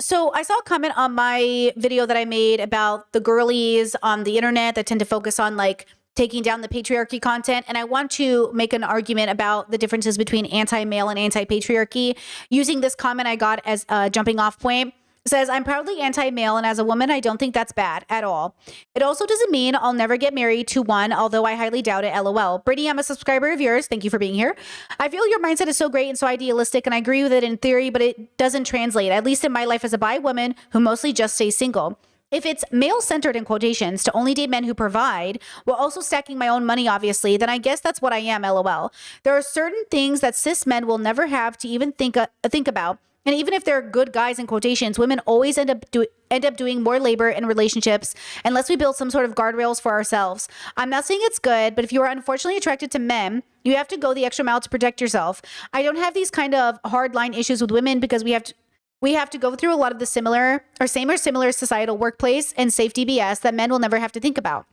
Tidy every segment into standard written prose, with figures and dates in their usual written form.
So I saw a comment on my video that I made about the girlies on the internet that tend to focus on like taking down the patriarchy content. And I want to make an argument about the differences between anti-male and anti-patriarchy using this comment I got as a jumping off point. It says, I'm proudly anti-male, and as a woman, I don't think that's bad at all. It also doesn't mean I'll never get married to one, although I highly doubt it, LOL. Brittany, I'm a subscriber of yours. Thank you for being here. I feel your mindset is so great and so idealistic, and I agree with it in theory, but it doesn't translate, at least in my life as a bi woman who mostly just stays single. If it's male-centered in quotations to only date men who provide, while also stacking my own money, obviously, then I guess that's what I am, LOL. There are certain things that cis men will never have to even think about. And even if they're good guys in quotations, women always end up doing more labor in relationships unless we build some sort of guardrails for ourselves. I'm not saying it's good, but if you are unfortunately attracted to men, you have to go the extra mile to protect yourself. I don't have these kind of hard line issues with women because we have to go through a lot of the similar societal workplace and safety BS that men will never have to think about.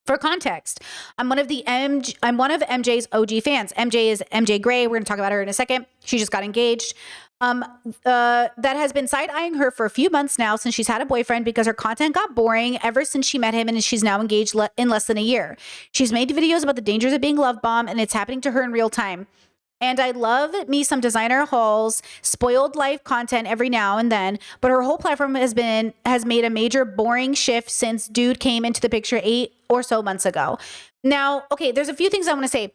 For context, I'm one of MJ's OG fans. MJ is MJ Gray. We're going to talk about her in a second. She just got engaged. That has been side-eyeing her for a few months now since she's had a boyfriend because her content got boring ever since she met him, and she's now engaged in less than a year. She's made videos about the dangers of being love bombed, and it's happening to her in real time. And I love me some designer hauls, spoiled life content every now and then, but her whole platform has made a major boring shift since dude came into the picture 8 or so months ago. Now, okay, there's a few things I want to say.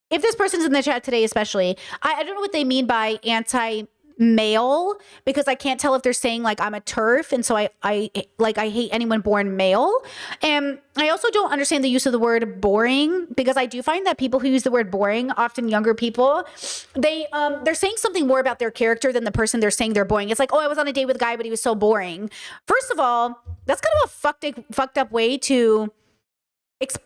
If this person's in the chat today, especially, I don't know what they mean by anti-male, because I can't tell if they're saying like I'm a TERF, and so I hate anyone born male. And I also don't understand the use of the word boring, because I do find that people who use the word boring, often younger people, they're saying something more about their character than the person they're saying they're boring. It's like, oh, I was on a date with a guy, but he was so boring. First of all, that's kind of a fucked up way to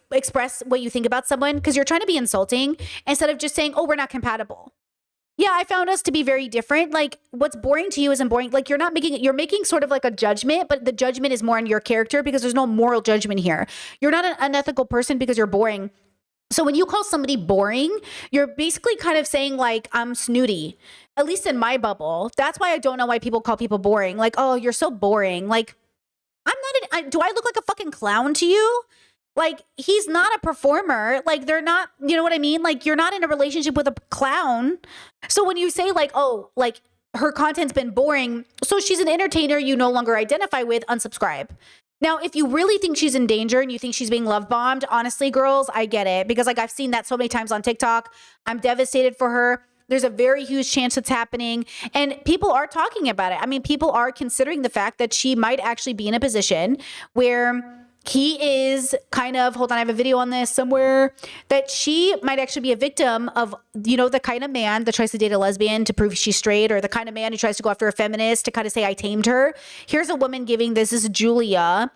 express what you think about someone, because you're trying to be insulting instead of just saying, oh, we're not compatible. Yeah, I found us to be very different. Like, what's boring to you isn't boring. Like, you're making sort of like a judgment, but the judgment is more on your character because there's no moral judgment here. You're not an unethical person because you're boring. So when you call somebody boring, you're basically kind of saying like, I'm snooty, at least in my bubble. That's why I don't know why people call people boring. Like, oh, you're so boring. Like, do I look like a fucking clown to you? Like, he's not a performer. Like, they're not, you know what I mean? Like, you're not in a relationship with a clown. So when you say like, oh, like her content's been boring, so she's an entertainer you no longer identify with, unsubscribe. Now, if you really think she's in danger and you think she's being love bombed, honestly, girls, I get it. Because like I've seen that so many times on TikTok. I'm devastated for her. There's a very huge chance it's happening. And people are talking about it. I mean, people are considering the fact that she might actually be in a position where he is kind of, hold on, I have a video on this somewhere, that she might actually be a victim of, you know, the kind of man that tries to date a lesbian to prove she's straight, or the kind of man who tries to go after a feminist to kind of say, I tamed her. Here's a woman giving this is Julia.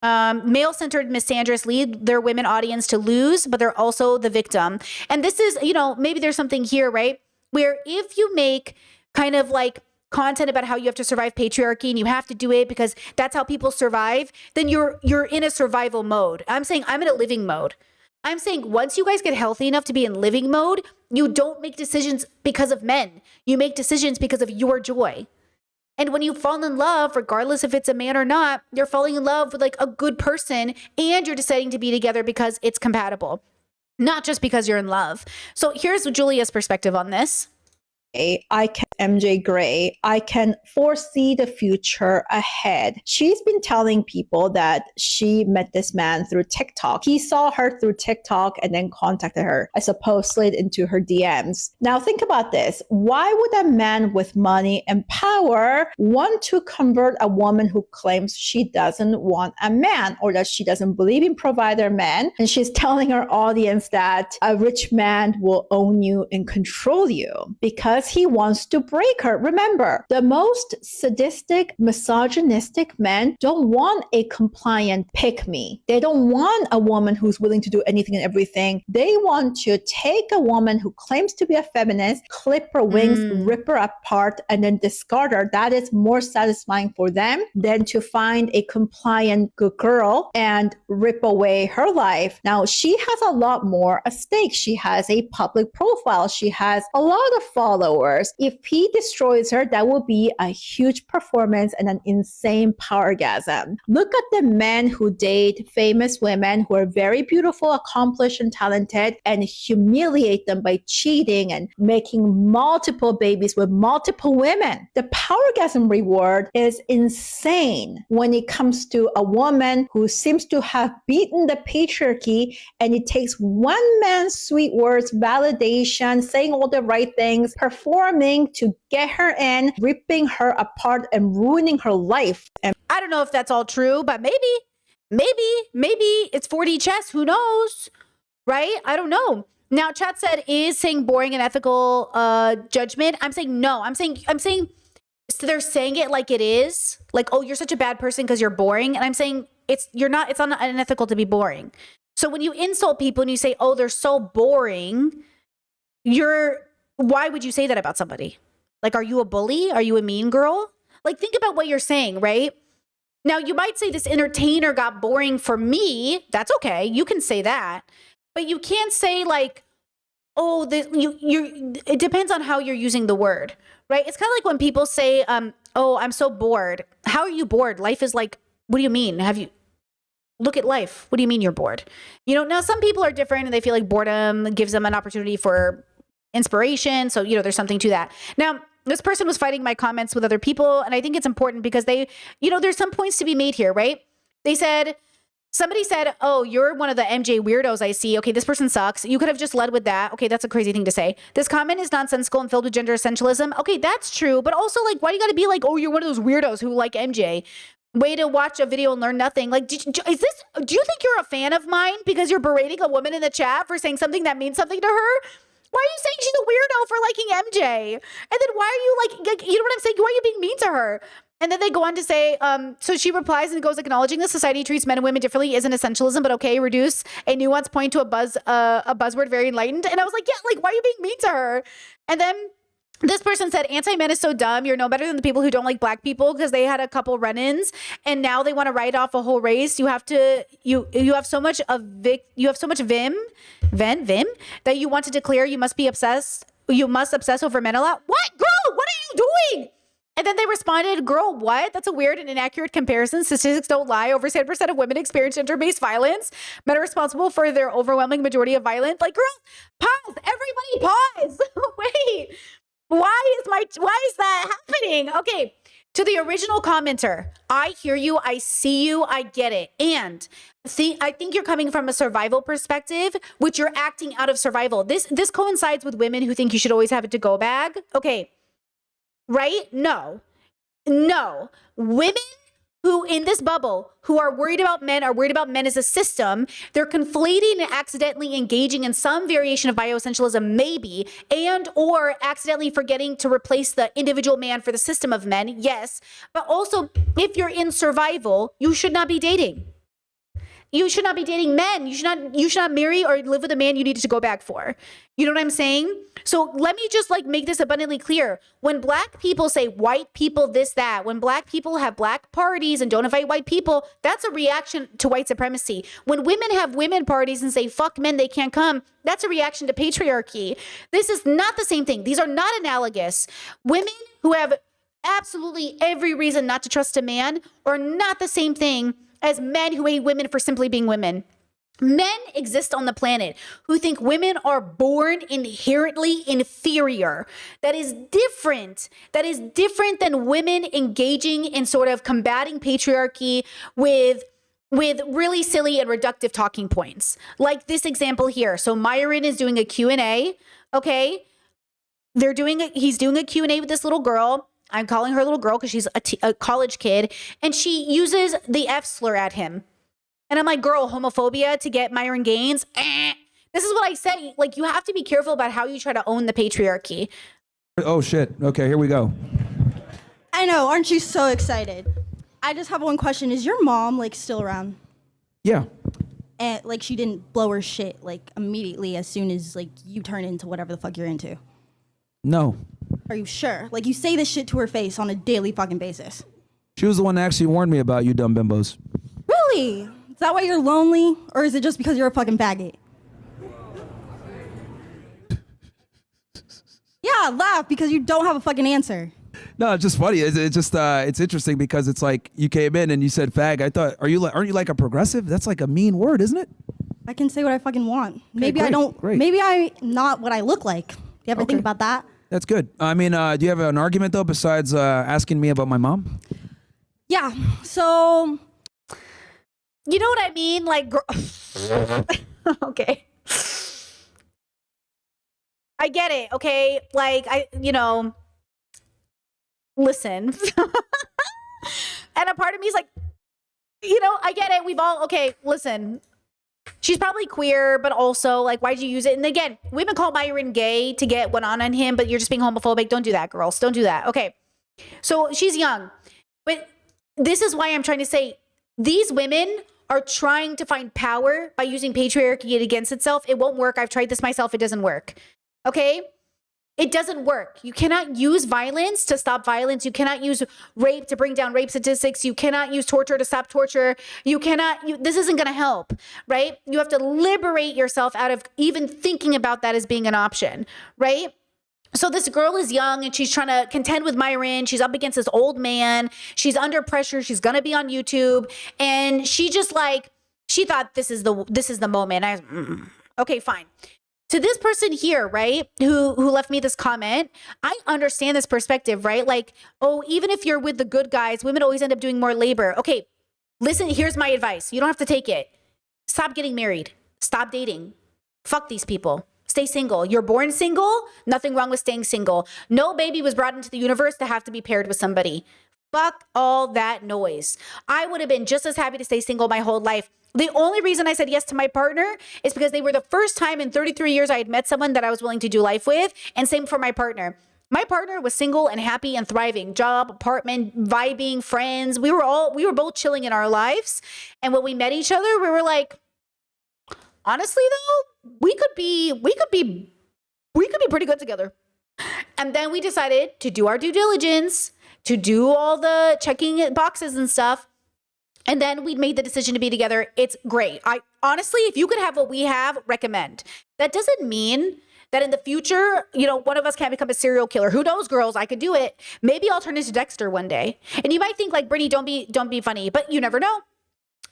Male-centered misandrists lead their women audience to lose, but they're also the victim. And this is, you know, maybe there's something here, right? Where if you make kind of like content about how you have to survive patriarchy and you have to do it because that's how people survive, then you're in a survival mode. I'm saying I'm in a living mode. I'm saying once you guys get healthy enough to be in living mode, you don't make decisions because of men. You make decisions because of your joy. And when you fall in love, regardless if it's a man or not, you're falling in love with like a good person, and you're deciding to be together because it's compatible, not just because you're in love. So here's Julia's perspective on this. MJ Gray, I can foresee the future ahead. She's been telling people that she met this man through TikTok. He saw her through TikTok and then contacted her. I suppose slid into her DMs. Now think about this. Why would a man with money and power want to convert a woman who claims she doesn't want a man, or that she doesn't believe in provider men? And she's telling her audience that a rich man will own you and control you because he wants to break her. Remember, the most sadistic, misogynistic men don't want a compliant pick-me. They don't want a woman who's willing to do anything and everything. They want to take a woman who claims to be a feminist, clip her wings, rip her apart, and then discard her. That is more satisfying for them than to find a compliant good girl and rip away her life. Now, she has a lot more at stake. She has a public profile. She has a lot of followers. If he destroys her, that will be a huge performance and an insane power orgasm. Look at the men who date famous women who are very beautiful, accomplished, and talented, and humiliate them by cheating and making multiple babies with multiple women. The power orgasm reward is insane when it comes to a woman who seems to have beaten the patriarchy, and it takes one man's sweet words, validation, saying all the right things, performing to get her in, ripping her apart and ruining her life. And I don't know if that's all true, but maybe it's 4D chess. Who knows? Right? I don't know. Now, chat said, is saying boring an ethical judgment? I'm saying no. I'm saying so they're saying it like it is. Like, oh, you're such a bad person because you're boring. And I'm saying it's not unethical to be boring. So when you insult people and you say, oh, they're so boring, why would you say that about somebody? Like, are you a bully? Are you a mean girl? Like, think about what you're saying, right? Now, you might say this entertainer got boring for me. That's okay. You can say that. But you can't say like, oh, it depends on how you're using the word, right? It's kind of like when people say, oh, I'm so bored. How are you bored? Life is like, what do you mean? Look at life. What do you mean you're bored? Now some people are different and they feel like boredom gives them an opportunity for inspiration. So, there's something to that. Now, this person was fighting my comments with other people. And I think it's important because there's some points to be made here, right? Somebody said, oh, you're one of the MJ weirdos I see. Okay, this person sucks. You could have just led with that. Okay, that's a crazy thing to say. This comment is nonsensical and filled with gender essentialism. Okay, that's true. But also, like, why do you got to be like, oh, you're one of those weirdos who like MJ? Way to watch a video and learn nothing. Like, do you think you're a fan of mine because you're berating a woman in the chat for saying something that means something to her? Why are you saying she's a weirdo for liking MJ? And then why are you like, you know what I'm saying? Why are you being mean to her? And then they go on to say, so she replies and goes, acknowledging the society treats men and women differently isn't essentialism, but okay, reduce a nuance point to a buzzword, very enlightened. And I was like, yeah, like, why are you being mean to her? And then this person said, anti-men is so dumb. You're no better than the people who don't like black people because they had a couple run-ins and now they want to write off a whole race. You have so much vim that you want to declare you must obsess over men a lot. What? Girl, what are you doing? And then they responded, girl, what? That's a weird and inaccurate comparison. Statistics don't lie. Over 7% of women experience gender-based violence. Men are responsible for their overwhelming majority of violence. Like, girl, pause. Everybody pause. Wait. Why is that happening? Okay. To the original commenter, I hear you. I see you. I get it. And see, I think you're coming from a survival perspective, which you're acting out of survival. This coincides with women who think you should always have a to-go bag. Okay. Right? No. Women who in this bubble who are worried about men as a system. They're conflating and accidentally engaging in some variation of bioessentialism, maybe, and or accidentally forgetting to replace the individual man for the system of men. Yes. But also, if you're in survival, you should not be dating. You should not be dating men. You should not marry or live with a man you needed to go back for. You know what I'm saying? So let me just make this abundantly clear. When black people say white people this, that, when black people have black parties and don't invite white people, that's a reaction to white supremacy. When women have women parties and say, fuck men, they can't come, that's a reaction to patriarchy. This is not the same thing. These are not analogous. Women who have absolutely every reason not to trust a man are not the same thing as men who hate women for simply being women. Men exist on the planet who think women are born inherently inferior. That is different. That is different than women engaging in sort of combating patriarchy with really silly and reductive talking points. Like this example here. So Myron is doing a Q&A, okay? He's doing a Q&A with this little girl. I'm calling her little girl because she's a college kid, and she uses the F slur at him. And I'm like, girl, homophobia to get Myron Gaines. This is what I said. Like, you have to be careful about how you try to own the patriarchy. Oh, shit. Okay, here we go. I know. Aren't you so excited? I just have one question. Is your mom, still around? Yeah. And, she didn't blow her shit, immediately as soon as, you turn into whatever the fuck you're into? No. Are you sure? You say this shit to her face on a daily fucking basis. She was the one that actually warned me about you dumb bimbos. Really? Is that why you're lonely? Or is it just because you're a fucking faggot? Yeah, laugh because you don't have a fucking answer. No, it's just funny. It's just it's interesting because it's like you came in and you said fag. I thought, aren't you like a progressive? That's like a mean word, isn't it? I can say what I fucking want. Maybe great, I don't. great. Maybe I'm not what I look like. Do you ever think about that? That's good. I mean, do you have an argument though besides asking me about my mom? Yeah. So You know what I mean? Like, okay. I get it, okay? Like, listen. And a part of me is like, I get it. We've all, okay, listen. She's probably queer, but also, like, why'd you use it? And again, women call Myron gay to get one on him, but you're just being homophobic. Don't do that, girls. Don't do that. Okay. So she's young. But this is why I'm trying to say these women are trying to find power by using patriarchy against itself. It won't work. I've tried this myself. It doesn't work. Okay? It doesn't work. You cannot use violence to stop violence. You cannot use rape to bring down rape statistics. You cannot use torture to stop torture. This isn't going to help, right? You have to liberate yourself out of even thinking about that as being an option, right? So this girl is young and she's trying to contend with Myron. She's up against this old man. She's under pressure. She's going to be on YouTube. And she just she thought this is the moment. Okay, fine. To this person here, right, who left me this comment, I understand this perspective, right? Like, oh, even if you're with the good guys, women always end up doing more labor. Okay, listen, here's my advice. You don't have to take it. Stop getting married. Stop dating. Fuck these people. Stay single. You're born single. Nothing wrong with staying single. No baby was brought into the universe to have to be paired with somebody. Fuck all that noise. I would have been just as happy to stay single my whole life. The only reason I said yes to my partner is because they were the first time in 33 years I had met someone that I was willing to do life with. And same for my partner. My partner was single and happy and thriving. Job, apartment, vibing, friends. We were both chilling in our lives. And when we met each other, we were like, honestly though, we could be pretty good together. And then we decided to do our due diligence, to do all the checking boxes and stuff. And then we made the decision to be together. It's great. I honestly, if you could have what we have, recommend. That doesn't mean that in the future, one of us can't become a serial killer. Who knows, girls? I could do it. Maybe I'll turn into Dexter one day. And you might think like, Brittany, don't be funny, but you never know.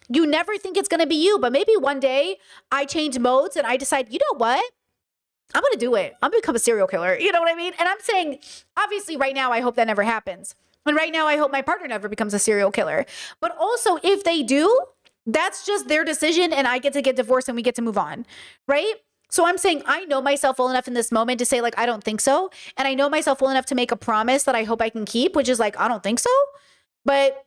You never think it's going to be you, but maybe one day I change modes and I decide, you know what? I'm going to do it. I'm going to become a serial killer. You know what I mean? And I'm saying, obviously right now, I hope that never happens. And right now, I hope my partner never becomes a serial killer. But also, if they do, that's just their decision and I get to get divorced and we get to move on, right? So I'm saying I know myself well enough in this moment to say like, I don't think so. And I know myself well enough to make a promise that I hope I can keep, which is like, I don't think so. But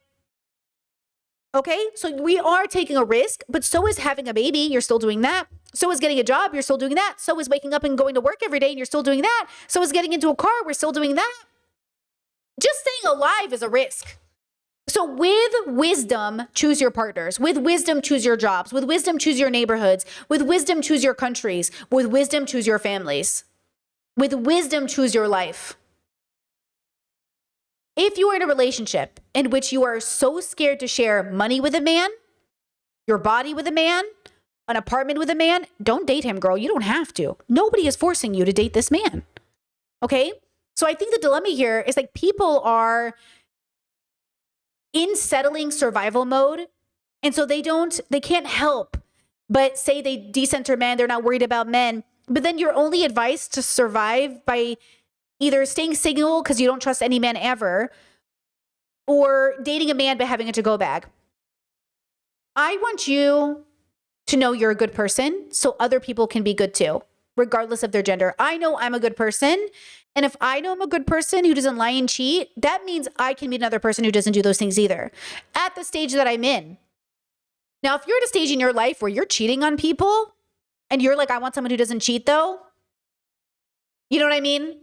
okay, so we are taking a risk, but so is having a baby. You're still doing that. So is getting a job. You're still doing that. So is waking up and going to work every day and you're still doing that. So is getting into a car. We're still doing that. Just staying alive is a risk. So with wisdom, choose your partners. With wisdom, choose your jobs. With wisdom, choose your neighborhoods. With wisdom, choose your countries. With wisdom, choose your families. With wisdom, choose your life. If you are in a relationship in which you are so scared to share money with a man, your body with a man, an apartment with a man, don't date him, girl. You don't have to. Nobody is forcing you to date this man. Okay? So I think the dilemma here is like people are in settling survival mode. And so they can't help but say they decenter men. They're not worried about men. But then your only advice to survive by either staying single because you don't trust any man ever or dating a man but having a to-go bag. I want you to know you're a good person so other people can be good too, regardless of their gender. I know I'm a good person. And if I know I'm a good person who doesn't lie and cheat, that means I can meet another person who doesn't do those things either at the stage that I'm in. Now, if you're at a stage in your life where you're cheating on people and you're like, I want someone who doesn't cheat though, you know what I mean?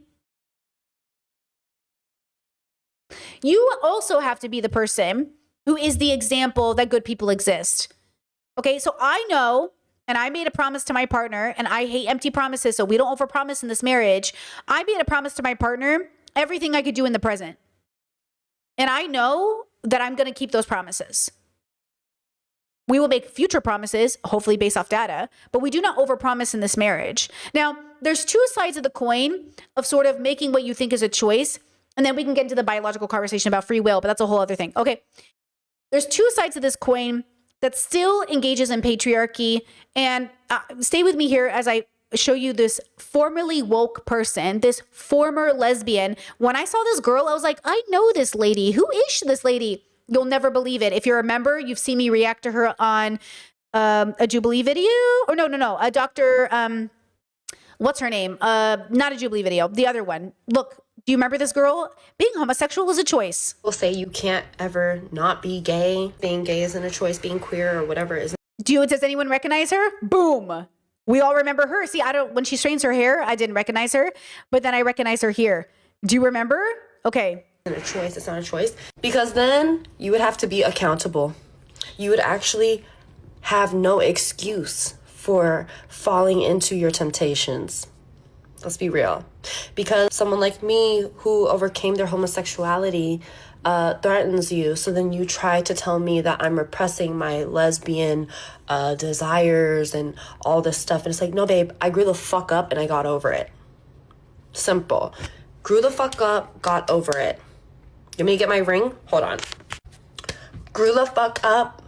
You also have to be the person who is the example that good people exist. Okay, so I know, and I made a promise to my partner, and I hate empty promises, so we don't overpromise in this marriage. I made a promise to my partner, everything I could do in the present. And I know that I'm going to keep those promises. We will make future promises, hopefully based off data, but we do not overpromise in this marriage. Now, there's two sides of the coin of sort of making what you think is a choice. And then we can get into the biological conversation about free will, but that's a whole other thing. Okay. There's two sides of this coin that still engages in patriarchy. And stay with me here as I show you this formerly woke person, this former lesbian. When I saw this girl, I was like, I know this lady. Who is this lady? You'll never believe it. If you're a member, you've seen me react to her on a Jubilee video. Or no, a Dr. What's her name? Not a Jubilee video. The other one. Look, do you remember this girl? Being homosexual is a choice. People say you can't ever not be gay. Being gay isn't a choice. Being queer or whatever isn't. Does anyone recognize her? Boom. We all remember her. See, when she straightens her hair, I didn't recognize her, but then I recognize her here. Do you remember? Okay. A choice. It's not a choice. Because then you would have to be accountable. You would actually have no excuse for falling into your temptations. Let's be real. Because someone like me who overcame their homosexuality threatens you. So then you try to tell me that I'm repressing my lesbian desires and all this stuff. And it's like, no, babe, I grew the fuck up and I got over it. Simple. Grew the fuck up, got over it. You want me to get my ring? Hold on. Grew the fuck up,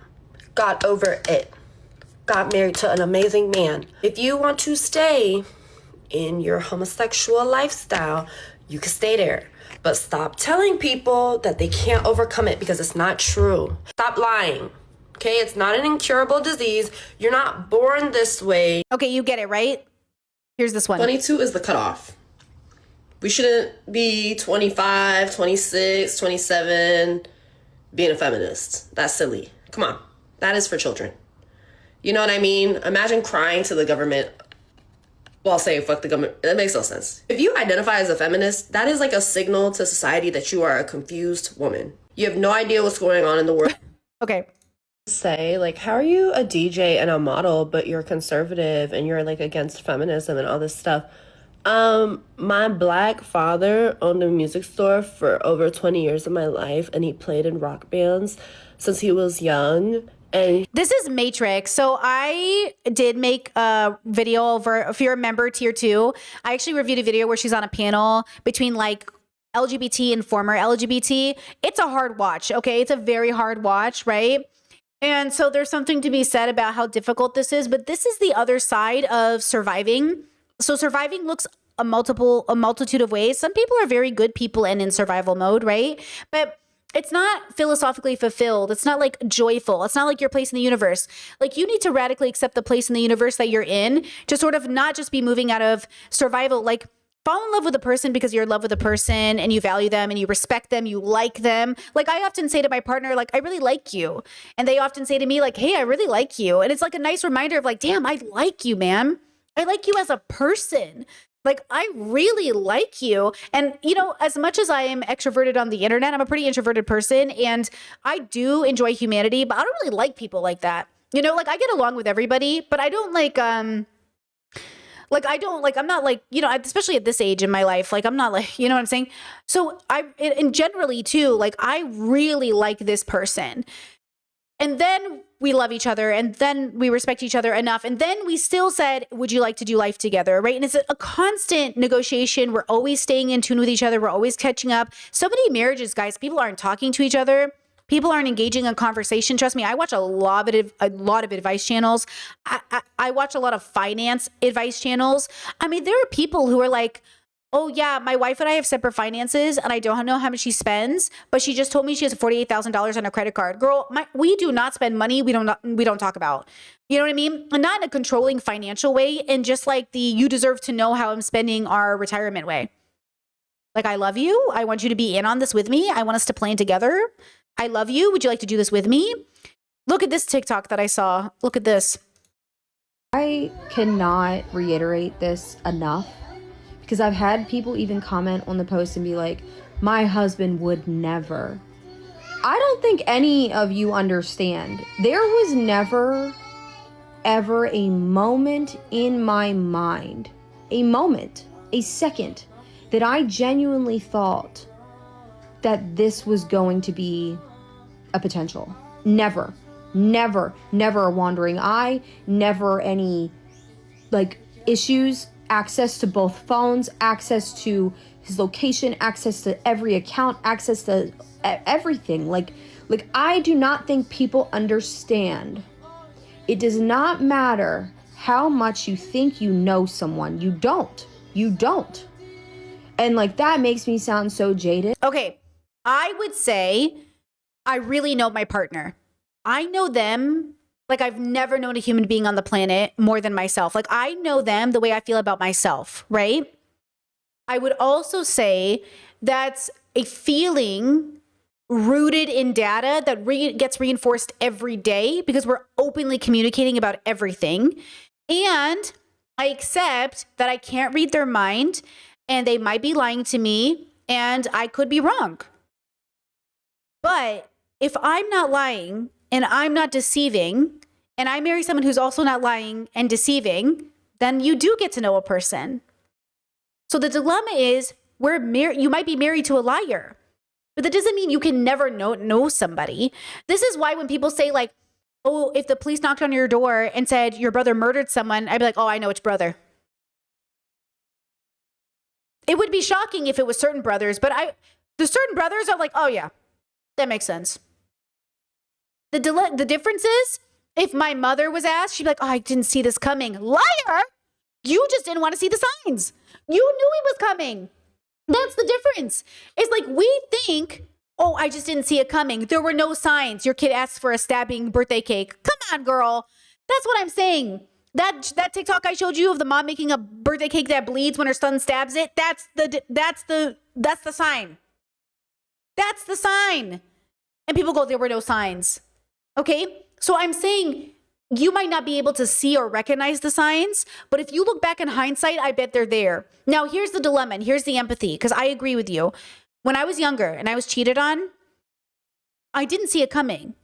got over it. Got married to an amazing man. If you want to stay in your homosexual lifestyle, you can stay there. But stop telling people that they can't overcome it because it's not true. Stop lying. Okay? It's not an incurable disease. You're not born this way. Okay, you get it, right? Here's this one. 22 is the cutoff. We shouldn't be 25, 26, 27 being a feminist. That's silly. Come on. That is for children. You know what I mean? Imagine crying to the government while saying fuck the government. That makes no sense. If you identify as a feminist, that is like a signal to society that you are a confused woman. You have no idea what's going on in the world. Okay. Say, like, how are you a DJ and a model, but you're conservative and you're like against feminism and all this stuff? My black father owned a music store for over 20 years of my life, and he played in rock bands since he was young. And this is Matrix. So I did make a video over, if you're a member tier 2, I actually reviewed a video where she's on a panel between like LGBT and former LGBT. It's a hard watch. Okay. It's a very hard watch. Right. And so there's something to be said about how difficult this is, but this is the other side of surviving. So surviving looks a multitude of ways. Some people are very good people and in survival mode. Right. But it's not philosophically fulfilled. It's not like joyful. It's not like your place in the universe. Like you need to radically accept the place in the universe that you're in to sort of not just be moving out of survival. Like fall in love with a person because you're in love with a person and you value them and you respect them, you like them. Like I often say to my partner, like, I really like you. And they often say to me like, hey, I really like you. And it's like a nice reminder of like, damn, I like you, man. I like you as a person. Like, I really like you. And, you know, as much as I am extroverted on the internet, I'm a pretty introverted person and I do enjoy humanity, but I don't really like people like that. You know, like I get along with everybody, but I don't I'm not like, you know, especially at this age in my life, like I'm not like, you know what I'm saying? So and generally too, like I really like this person. And then we love each other and then we respect each other enough. And then we still said, would you like to do life together? Right. And it's a constant negotiation. We're always staying in tune with each other. We're always catching up. So many marriages, guys, people aren't talking to each other. People aren't engaging in conversation. Trust me, I watch a lot of advice channels. I watch a lot of finance advice channels. I mean, there are people who are like, oh yeah, my wife and I have separate finances and I don't know how much she spends, but she just told me she has $48,000 on her credit card. Girl, we do not spend money we don't talk about. You know what I mean? And not in a controlling financial way, and just like the you deserve to know how I'm spending our retirement way. Like, I love you. I want you to be in on this with me. I want us to plan together. I love you. Would you like to do this with me? Look at this TikTok that I saw. Look at this. I cannot reiterate this enough. Because I've had people even comment on the post and be like, my husband would never. I don't think any of you understand. There was never, ever a moment in my mind, a second, that I genuinely thought that this was going to be a potential. Never a wandering eye, never any, like, issues access to both phones, access to his location, access to every account, access to everything. Like I do not think people understand. It does not matter how much you think you know someone. You don't. You don't. And like that makes me sound so jaded. Okay, I would say I really know my partner. I know them like I've never known a human being on the planet more than myself. Like I know them the way I feel about myself, right? I would also say that's a feeling rooted in data that gets reinforced every day because we're openly communicating about everything. And I accept that I can't read their mind and they might be lying to me and I could be wrong. But if I'm not lying and I'm not deceiving and I marry someone who's also not lying and deceiving, then you do get to know a person. So the dilemma is you might be married to a liar, but that doesn't mean you can never know somebody. This is why when people say like, oh, if the police knocked on your door and said your brother murdered someone, I'd be like, oh, I know which brother. It would be shocking if it was certain brothers, but the certain brothers are like, oh yeah, that makes sense. The difference is if my mother was asked, she'd be like, oh, I didn't see this coming. Liar! You just didn't want to see the signs. You knew he was coming. That's the difference. It's like we think, oh, I just didn't see it coming. There were no signs. Your kid asked for a stabbing birthday cake. Come on, girl. That's what I'm saying. That TikTok I showed you of the mom making a birthday cake that bleeds when her son stabs it, that's the sign. That's the sign. And people go, there were no signs. Okay? So I'm saying you might not be able to see or recognize the signs, but if you look back in hindsight, I bet they're there. Now, here's the dilemma and here's the empathy, because I agree with you. When I was younger and I was cheated on, I didn't see it coming.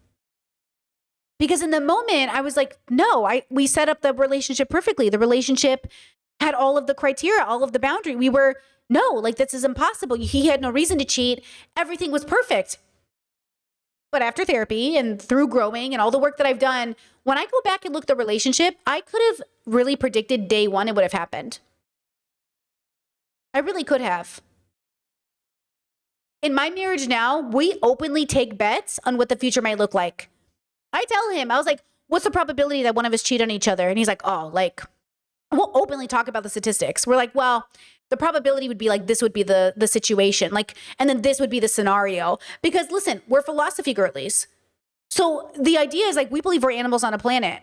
Because in the moment, I was like, no, we set up the relationship perfectly. The relationship had all of the criteria, all of the boundary. This is impossible. He had no reason to cheat. Everything was perfect. But after therapy and through growing and all the work that I've done, when I go back and look at the relationship, I could have really predicted day one it would have happened. I really could have. In my marriage now, we openly take bets on what the future might look like. I tell him, I was like, what's the probability that one of us cheat on each other? And he's like, we'll openly talk about the statistics. We're like, well, the probability would be like, this would be the situation. And then this would be the scenario. Because listen, we're philosophy girlies. So the idea is like, we believe we're animals on a planet.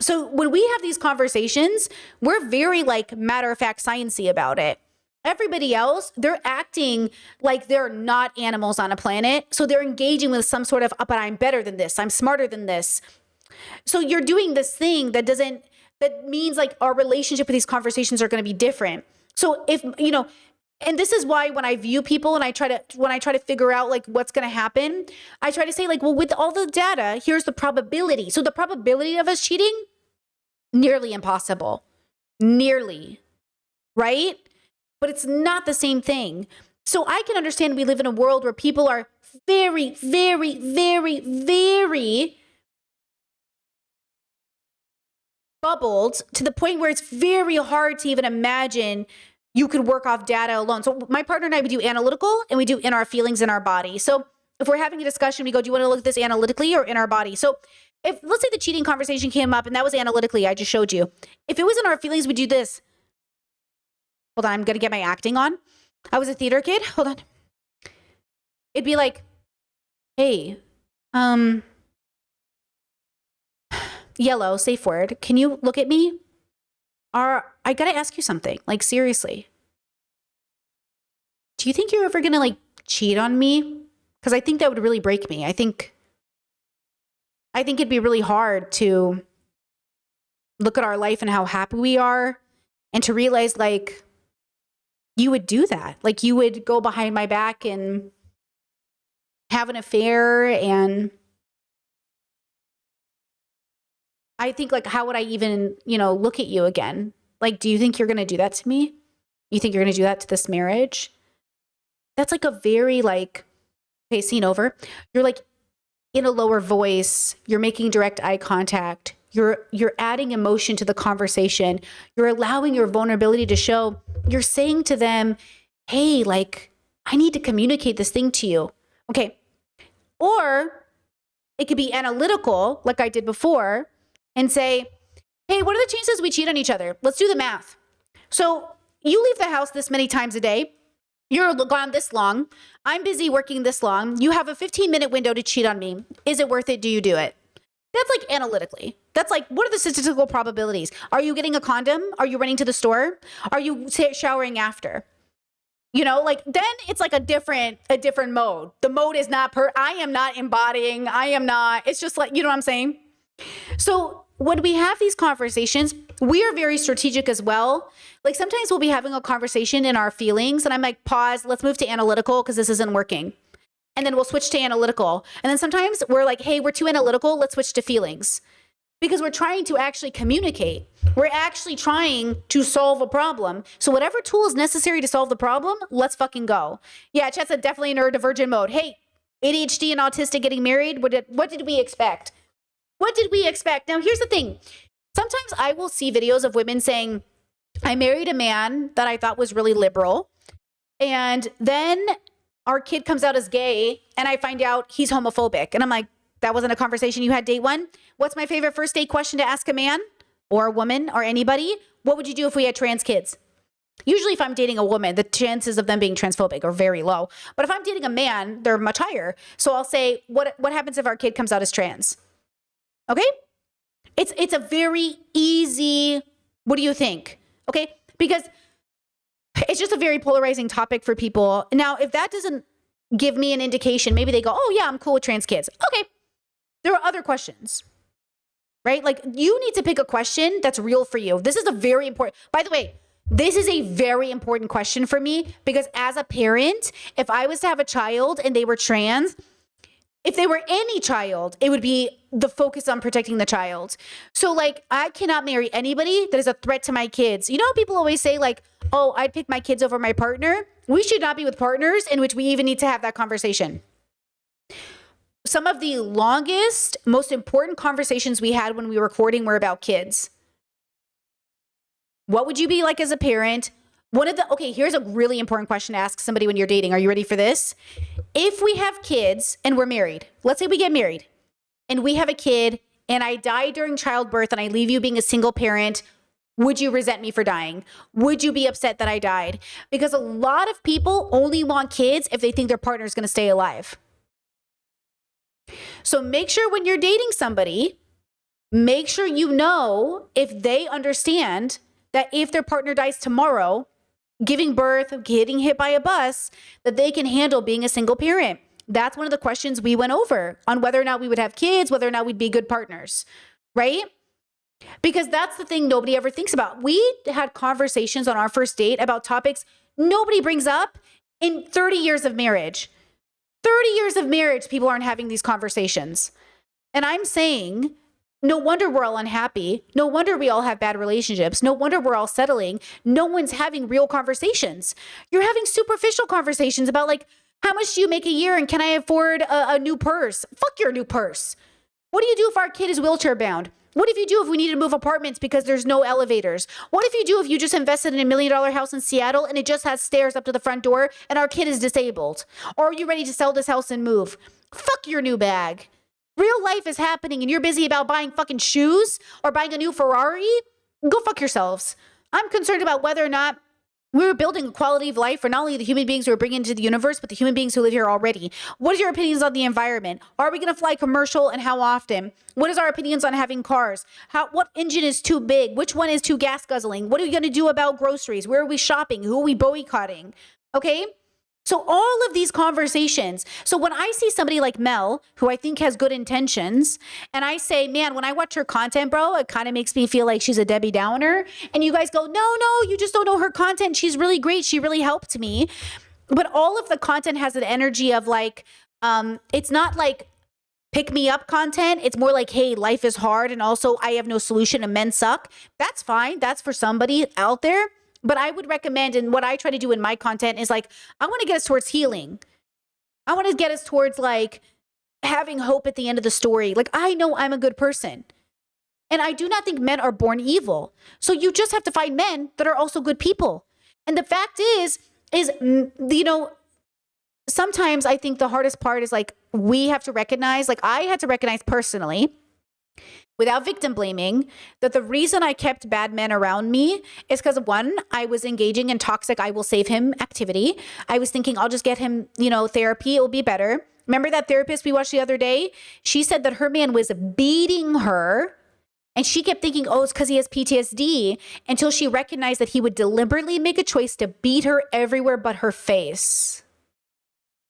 So when we have these conversations, we're very matter of fact, sciencey about it. Everybody else, they're acting like they're not animals on a planet. So they're engaging with some sort of, but I'm better than this. I'm smarter than this. So you're doing this thing that means our relationship with these conversations are going to be different. So if, and this is why when I view people and when I try to figure out what's going to happen, I try to say well, with all the data, here's the probability. So the probability of us cheating, nearly impossible, nearly, right? But it's not the same thing. So I can understand we live in a world where people are very, very, very, very bubbled to the point where it's very hard to even imagine you could work off data alone. So my partner and I, we do analytical and we do in our feelings in our body. So if we're having a discussion, we go, do you want to look at this analytically or in our body? So if let's say the cheating conversation came up and that was analytically, I just showed you. If it was in our feelings, we do this. Hold on, I'm going to get my acting on. I was a theater kid. Hold on. It'd be like, hey, yellow, safe word. Can you look at me? I got to ask you something. Seriously. Do you think you're ever going to cheat on me? Because I think that would really break me. I think it'd be really hard to look at our life and how happy we are and to realize you would do that. You would go behind my back and have an affair. And I think how would I even, look at you again? Do you think you're going to do that to me? You think you're going to do that to this marriage? That's a very okay, scene over. You're in a lower voice. You're making direct eye contact. You're adding emotion to the conversation. You're allowing your vulnerability to show. You're saying to them, hey, like, I need to communicate this thing to you. Okay. Or it could be analytical, like I did before, and say, hey, what are the chances we cheat on each other? Let's do the math. So you leave the house this many times a day. You're gone this long. I'm busy working this long. You have a 15-minute window to cheat on me. Is it worth it? Do you do it? That's like analytically. That's like, what are the statistical probabilities? Are you getting a condom? Are you running to the store? Are you showering after? You know, like then it's like a different mode. The mode is not I am not embodying. I am not. It's just like, you know what I'm saying? So when we have these conversations, we are very strategic as well. Like sometimes we'll be having a conversation in our feelings and I'm like, pause, let's move to analytical because this isn't working. And then we'll switch to analytical. And then sometimes we're like, hey, we're too analytical. Let's switch to feelings. Because we're trying to actually communicate. We're actually trying to solve a problem. So whatever tool is necessary to solve the problem, let's fucking go. Yeah, Chet's definitely in neurodivergent mode. Hey, ADHD and autistic getting married, what did we expect? What did we expect? Now, here's the thing. Sometimes I will see videos of women saying, I married a man that I thought was really liberal. And then our kid comes out as gay and I find out he's homophobic. And I'm like, that wasn't a conversation you had date one? What's my favorite first date question to ask a man or a woman or anybody? What would you do if we had trans kids? Usually if I'm dating a woman, the chances of them being transphobic are very low. But if I'm dating a man, they're much higher. So I'll say, what happens if our kid comes out as trans? Okay? It's a very easy, what do you think? Okay? Because it's just a very polarizing topic for people. Now, if that doesn't give me an indication, maybe they go, oh yeah, I'm cool with trans kids. Okay. There are other questions, right? Like you need to pick a question that's real for you. This is a very important, by the way, this is a very important question for me because as a parent, if I was to have a child and they were trans, if they were any child, it would be the focus on protecting the child. So like, I cannot marry anybody that is a threat to my kids. You know how people always say like, oh, I'd pick my kids over my partner. We should not be with partners in which we even need to have that conversation. Some of the longest, most important conversations we had when we were recording were about kids. What would you be like as a parent? Okay, here's a really important question to ask somebody when you're dating. Are you ready for this? If we have kids and we're married, let's say we get married and we have a kid and I die during childbirth and I leave you being a single parent, would you resent me for dying? Would you be upset that I died? Because a lot of people only want kids if they think their partner is going to stay alive. So make sure when you're dating somebody, make sure you know if they understand that if their partner dies tomorrow, giving birth, getting hit by a bus, that they can handle being a single parent. That's one of the questions we went over on whether or not we would have kids, whether or not we'd be good partners, right? Because that's the thing nobody ever thinks about. We had conversations on our first date about topics nobody brings up in 30 years of marriage. 30 years of marriage, people aren't having these conversations. And I'm saying, no wonder we're all unhappy. No wonder we all have bad relationships. No wonder we're all settling. No one's having real conversations. You're having superficial conversations about like, how much do you make a year and can I afford a new purse? Fuck your new purse. What do you do if our kid is wheelchair bound? What if you do if we need to move apartments because there's no elevators? What if you do if you just invested in $1 million house in Seattle and it just has stairs up to the front door and our kid is disabled? Or are you ready to sell this house and move? Fuck your new bag. Real life is happening and you're busy about buying fucking shoes or buying a new Ferrari? Go fuck yourselves. I'm concerned about whether or not we're building a quality of life for not only the human beings who are bringing into the universe, but the human beings who live here already. What are your opinions on the environment? Are we going to fly commercial and how often? What is our opinions on having cars? What engine is too big? Which one is too gas guzzling? What are we going to do about groceries? Where are we shopping? Who are we boycotting? Okay? So all of these conversations. So when I see somebody like Mel, who I think has good intentions, and I say, man, when I watch her content, bro, it kind of makes me feel like she's a Debbie Downer. And you guys go, no, you just don't know her content. She's really great. She really helped me. But all of the content has an energy of like, it's not like pick me up content. It's more like, hey, life is hard. And also I have no solution and men suck. That's fine. That's for somebody out there. But I would recommend, and what I try to do in my content is like, I want to get us towards healing. I want to get us towards like having hope at the end of the story. Like, I know I'm a good person. And I do not think men are born evil. So you just have to find men that are also good people. And the fact is, sometimes I think the hardest part is like, we have to recognize, like I had to recognize personally, without victim blaming, that the reason I kept bad men around me is because, one, I was engaging in toxic, I will save him activity. I was thinking, I'll just get him, therapy, it will be better. Remember that therapist we watched the other day? She said that her man was beating her, and she kept thinking, oh, it's because he has PTSD, until she recognized that he would deliberately make a choice to beat her everywhere but her face.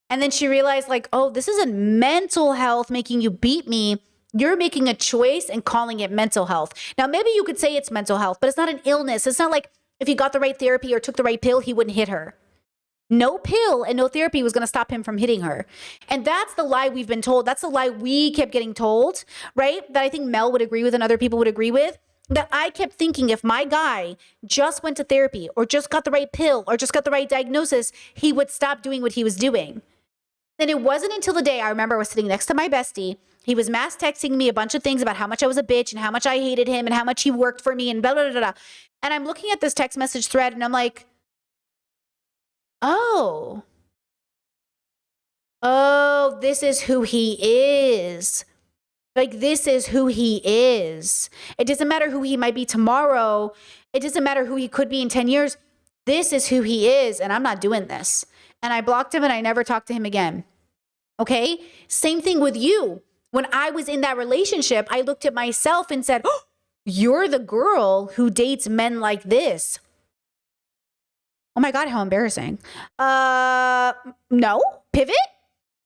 And then she realized, like, oh, this isn't mental health making you beat me. You're making a choice and calling it mental health. Now, maybe you could say it's mental health, but it's not an illness. It's not like if he got the right therapy or took the right pill, he wouldn't hit her. No pill and no therapy was going to stop him from hitting her. And that's the lie we've been told. That's the lie we kept getting told, right? That I think Mel would agree with and other people would agree with. That I kept thinking if my guy just went to therapy or just got the right pill or just got the right diagnosis, he would stop doing what he was doing. And it wasn't until the day I remember I was sitting next to my bestie. He was mass texting me a bunch of things about how much I was a bitch and how much I hated him and how much he worked for me and blah, blah, blah, blah. And I'm looking at this text message thread and I'm like, oh, this is who he is. Like, this is who he is. It doesn't matter who he might be tomorrow. It doesn't matter who he could be in 10 years. This is who he is. And I'm not doing this. And I blocked him and I never talked to him again. Okay? Same thing with you. When I was in that relationship, I looked at myself and said, oh, you're the girl who dates men like this. Oh my God, how embarrassing. No, pivot.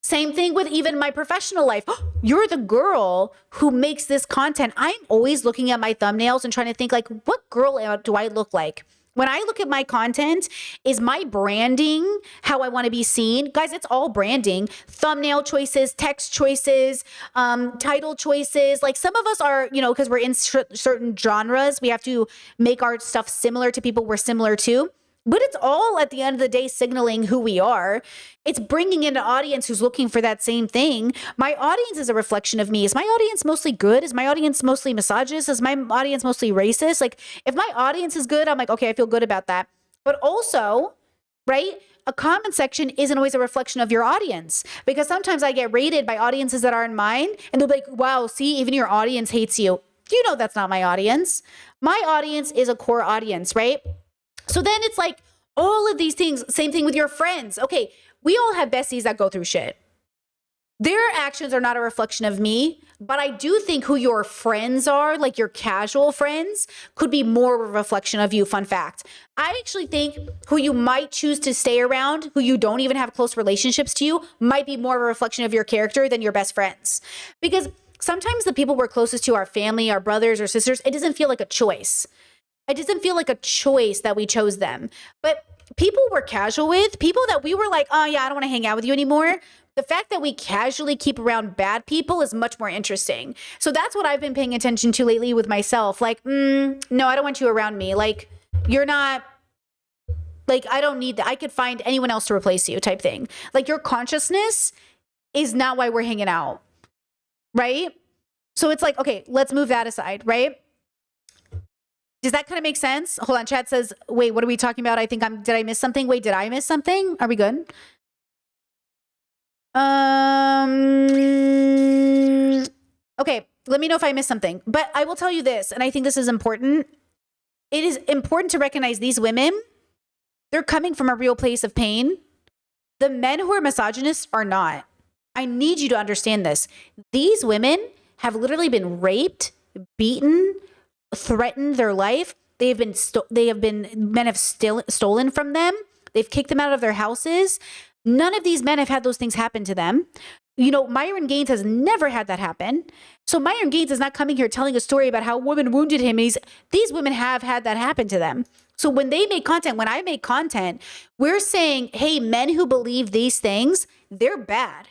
Same thing with even my professional life. Oh, you're the girl who makes this content. I'm always looking at my thumbnails and trying to think like, what girl do I look like? When I look at my content, is my branding how I want to be seen? Guys, it's all branding. Thumbnail choices, text choices, title choices. Like some of us are, because we're in certain genres, we have to make our stuff similar to people we're similar to. But it's all at the end of the day signaling who we are. It's bringing in an audience who's looking for that same thing. My audience is a reflection of me. Is my audience mostly good? Is my audience mostly misogynist? Is my audience mostly racist? Like if my audience is good, I'm like, okay, I feel good about that. But also, right? A comment section isn't always a reflection of your audience, because sometimes I get rated by audiences that aren't mine and they'll be like, wow, see, even your audience hates you. You know, that's not my audience. My audience is a core audience, right? So then it's like all of these things, same thing with your friends. Okay, we all have besties that go through shit. Their actions are not a reflection of me, but I do think who your friends are, like your casual friends, could be more of a reflection of you. Fun fact. I actually think who you might choose to stay around, who you don't even have close relationships to you, might be more of a reflection of your character than your best friends. Because sometimes the people we're closest to, our family, our brothers or sisters, it doesn't feel like a choice. It doesn't feel like a choice that we chose them. But people we're casual with, people that we were like, oh yeah, I don't want to hang out with you anymore. The fact that we casually keep around bad people is much more interesting. So that's what I've been paying attention to lately with myself. Like, no, I don't want you around me. Like, you're not, like, I don't need that. I could find anyone else to replace you type thing. Like your consciousness is not why we're hanging out, right? So it's like, okay, let's move that aside, right? Does that kind of make sense? Hold on. Chat says, wait, what are we talking about? I think did I miss something? Wait, did I miss something? Are we good? Okay. Let me know if I missed something, but I will tell you this. And I think this is important. It is important to recognize these women. They're coming from a real place of pain. The men who are misogynists are not. I need you to understand this. These women have literally been raped, beaten, threatened their life. Men have stolen from them. They've kicked them out of their houses. None of these men have had those things happen to them. Myron Gaines has never had that happen. So Myron Gaines is not coming here telling a story about how a woman wounded him. These women have had that happen to them. So when they make content, when I make content, we're saying, hey, men who believe these things, they're bad.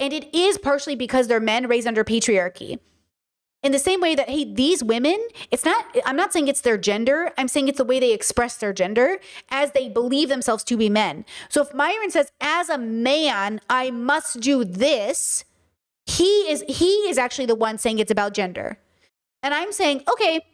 And it is partially because they're men raised under patriarchy. In the same way that, hey, these women, I'm not saying it's their gender. I'm saying it's the way they express their gender as they believe themselves to be men. So if Myron says, as a man, I must do this, he is actually the one saying it's about gender. And I'm saying, okay,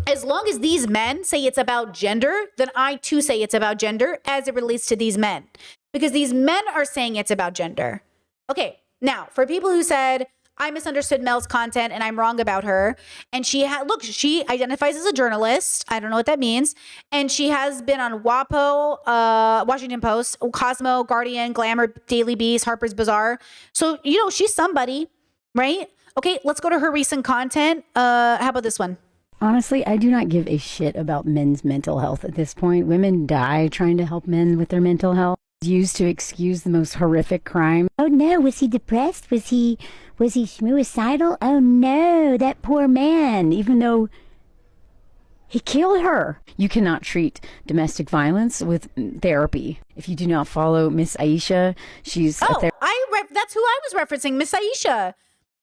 as long as these men say it's about gender, then I too say it's about gender as it relates to these men. Because these men are saying it's about gender. Okay, now for people who said, I misunderstood Mel's content and I'm wrong about her. And she identifies as a journalist. I don't know what that means. And she has been on WAPO, Washington Post, Cosmo, Guardian, Glamour, Daily Beast, Harper's Bazaar. So, she's somebody, right? Okay, let's go to her recent content. How about this one? Honestly, I do not give a shit about men's mental health at this point. Women die trying to help men with their mental health. It's used to excuse the most horrific crime. Oh no, was he depressed? Was he suicidal? Oh no, that poor man, even though he killed her. You cannot treat domestic violence with therapy. If you do not follow Miss Aisha, she's that's who I was referencing, Miss Aisha.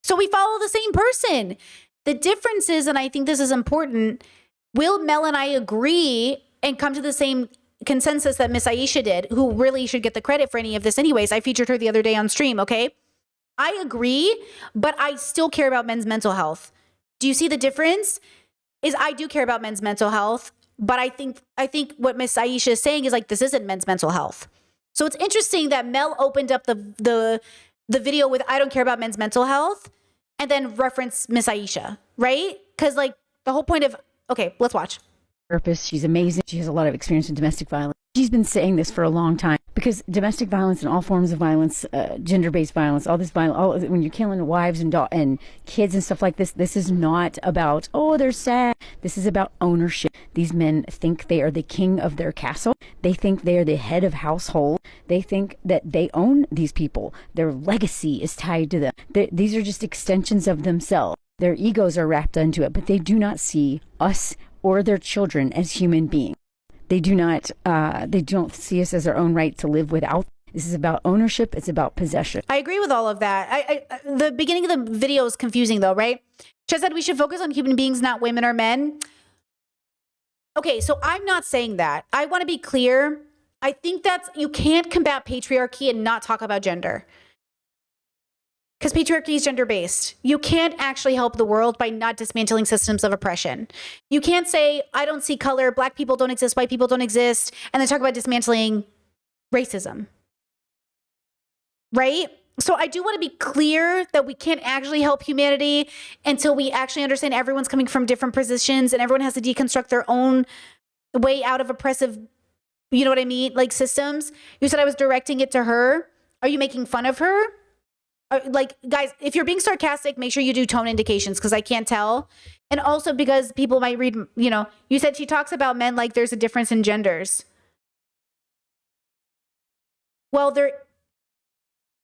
So we follow the same person. The difference is, and I think this is important, will Mel and I agree and come to the same consensus that Miss Aisha did, who really should get the credit for any of this anyways? I featured her the other day on stream, okay? I agree, but I still care about men's mental health. Do you see the difference? Is I do care about men's mental health, but I think what Miss Aisha is saying is like, this isn't men's mental health. So it's interesting that Mel opened up the video with, I don't care about men's mental health, and then reference Miss Aisha, right? Because like the whole point of, okay, let's watch. Therapist, she's amazing. She has a lot of experience in domestic violence. She's been saying this for a long time because domestic violence and all forms of violence, gender-based violence, all this violence, when you're killing wives and kids and stuff like this, this is not about, oh, they're sad. This is about ownership. These men think they are the king of their castle. They think they are the head of household. They think that they own these people. Their legacy is tied to them. These are just extensions of themselves. Their egos are wrapped into it, but they do not see us or their children as human beings. They don't see us as our own right to live without. This is about ownership. It's about possession. I agree with all of that. The beginning of the video is confusing though, right? She said we should focus on human beings, not women or men. Okay, so I'm not saying that. I want to be clear. I think you can't combat patriarchy and not talk about gender. Because patriarchy is gender-based. You can't actually help the world by not dismantling systems of oppression. You can't say, I don't see color, black people don't exist, white people don't exist, and then talk about dismantling racism. Right? So I do want to be clear that we can't actually help humanity until we actually understand everyone's coming from different positions and everyone has to deconstruct their own way out of oppressive, you know what I mean? Like systems. You said I was directing it to her. Are you making fun of her? Like, guys, if you're being sarcastic, make sure you do tone indications because I can't tell. And also because people might read, you said she talks about men like there's a difference in genders. Well, there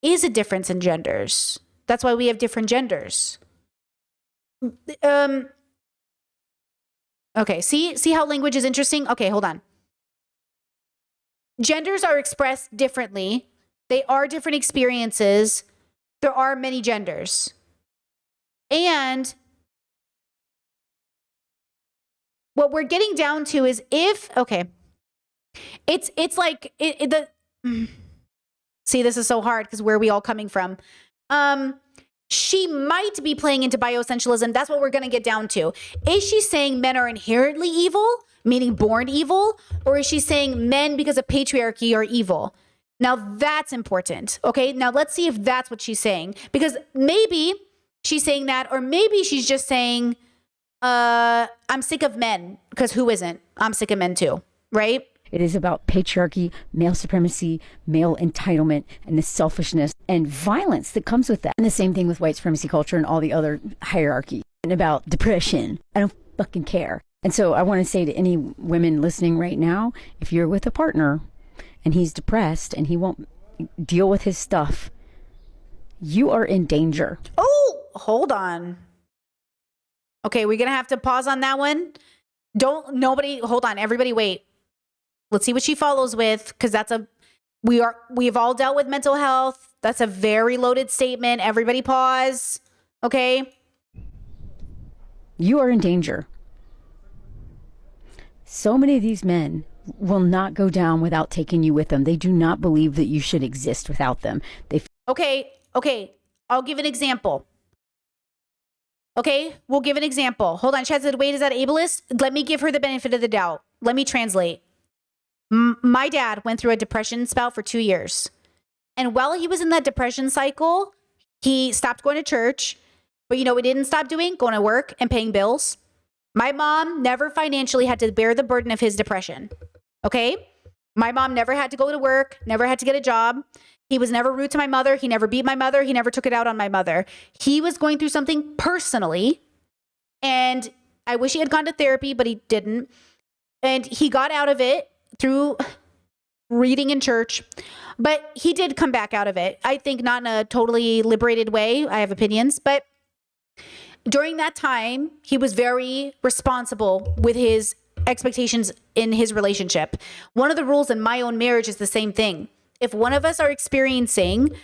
is a difference in genders. That's why we have different genders. Okay, see how language is interesting? Okay, hold on. Genders are expressed differently. They are different experiences. There are many genders. And what we're getting down to is it's like see, this is so hard because where are we all coming from? She might be playing into bioessentialism. That's what we're going to get down to. Is she saying men are inherently evil, meaning born evil? Or is she saying men because of patriarchy are evil? Now that's important. Okay. Now let's see if that's what she's saying, because maybe she's saying that, or maybe she's just saying, I'm sick of men, because who isn't? I'm sick of men too. Right. It is about patriarchy, male supremacy, male entitlement, and the selfishness and violence that comes with that. And the same thing with white supremacy culture and all the other hierarchy, and about depression. I don't fucking care. And so I want to say to any women listening right now, if you're with a partner and he's depressed and he won't deal with his stuff, you are in danger. Oh, hold on. Okay, we're going to have to pause on that one. Hold on, everybody wait. Let's see what she follows with, because we've all dealt with mental health. That's a very loaded statement. Everybody pause. Okay? You are in danger. So many of these men will not go down without taking you with them. They do not believe that you should exist without them. Okay. I'll give an example. Okay, we'll give an example. Hold on, Chad said, wait, is that ableist? Let me give her the benefit of the doubt. Let me translate. My dad went through a depression spout for 2 years. And while he was in that depression cycle, he stopped going to church. But you know what he didn't stop doing? Going to work and paying bills. My mom never financially had to bear the burden of his depression. Okay? My mom never had to go to work, never had to get a job. He was never rude to my mother. He never beat my mother. He never took it out on my mother. He was going through something personally. And I wish he had gone to therapy, but he didn't. And he got out of it through reading in church. But he did come back out of it. I think not in a totally liberated way. I have opinions. But during that time, he was very responsible with his expectations in his relationship. One of the rules in my own marriage is the same thing. If one of us are experiencing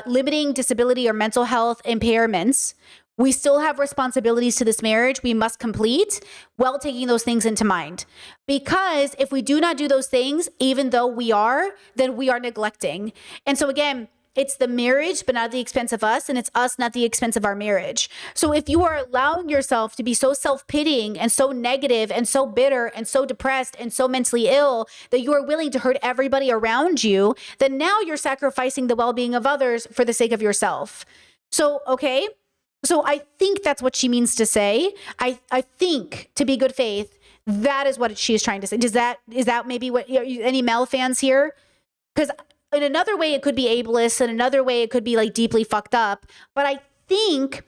limiting disability or mental health impairments, we still have responsibilities to this marriage we must complete while taking those things into mind. Because if we do not do those things, even though we are, then we are neglecting. And so again, it's the marriage, but not at the expense of us, and it's us, not the expense of our marriage. So if you are allowing yourself to be so self-pitying and so negative and so bitter and so depressed and so mentally ill that you are willing to hurt everybody around you, then now you're sacrificing the well-being of others for the sake of yourself. So, okay. So I think that's what she means to say. I think, to be good faith, that is what she is trying to say. Is that maybe what, any Mel fans here? Because in another way, it could be ableist. In another way, it could be like deeply fucked up. But I think,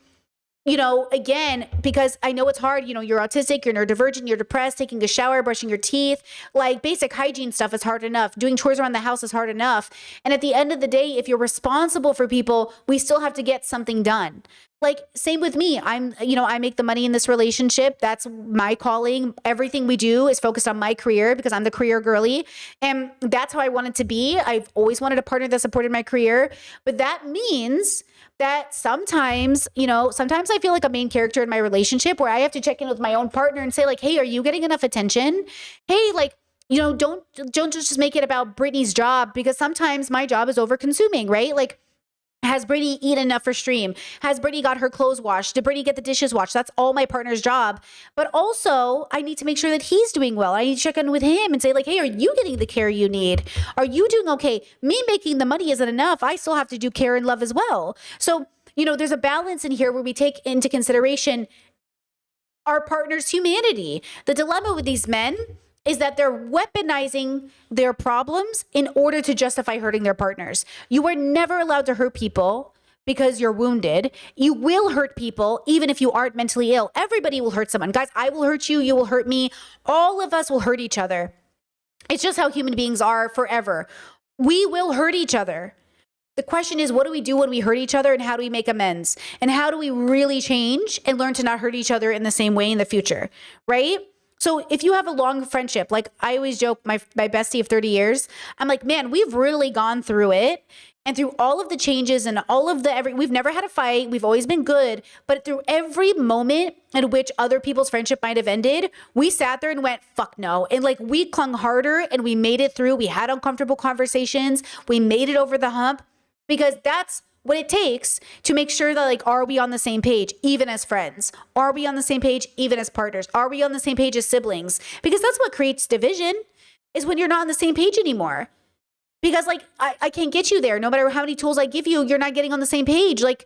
again, because I know it's hard, you're autistic, you're neurodivergent, you're depressed, taking a shower, brushing your teeth, like basic hygiene stuff is hard enough. Doing chores around the house is hard enough. And at the end of the day, if you're responsible for people, we still have to get something done. Like, same with me. I make the money in this relationship. That's my calling. Everything we do is focused on my career because I'm the career girly. And that's how I want it to be. I've always wanted a partner that supported my career. But that means that sometimes I feel like a main character in my relationship where I have to check in with my own partner and say like, hey, are you getting enough attention? Hey, don't just make it about Brittany's job, because sometimes my job is over consuming, right? Like, has Brittany eaten enough for stream? Has Brittany got her clothes washed? Did Brittany get the dishes washed? That's all my partner's job. But also, I need to make sure that he's doing well. I need to check in with him and say like, hey, are you getting the care you need? Are you doing okay? Me making the money isn't enough. I still have to do care and love as well. So, there's a balance in here where we take into consideration our partner's humanity. The dilemma with these men is that they're weaponizing their problems in order to justify hurting their partners. You are never allowed to hurt people because you're wounded. You will hurt people even if you aren't mentally ill. Everybody will hurt someone. Guys, I will hurt you. You will hurt me. All of us will hurt each other. It's just how human beings are forever. We will hurt each other. The question is, what do we do when we hurt each other, and how do we make amends? And how do we really change and learn to not hurt each other in the same way in the future, right? So if you have a long friendship, like I always joke, my bestie of 30 years, I'm like, man, we've really gone through it. And through all of the changes and all of we've never had a fight. We've always been good. But through every moment in which other people's friendship might have ended, we sat there and went, fuck no. And like, we clung harder and we made it through. We had uncomfortable conversations. We made it over the hump, because that's what it takes to make sure that, like, are we on the same page, even as friends? Are we on the same page, even as partners? Are we on the same page as siblings? Because that's what creates division, is when you're not on the same page anymore. Because, like, I can't get you there. No matter how many tools I give you, you're not getting on the same page. Like,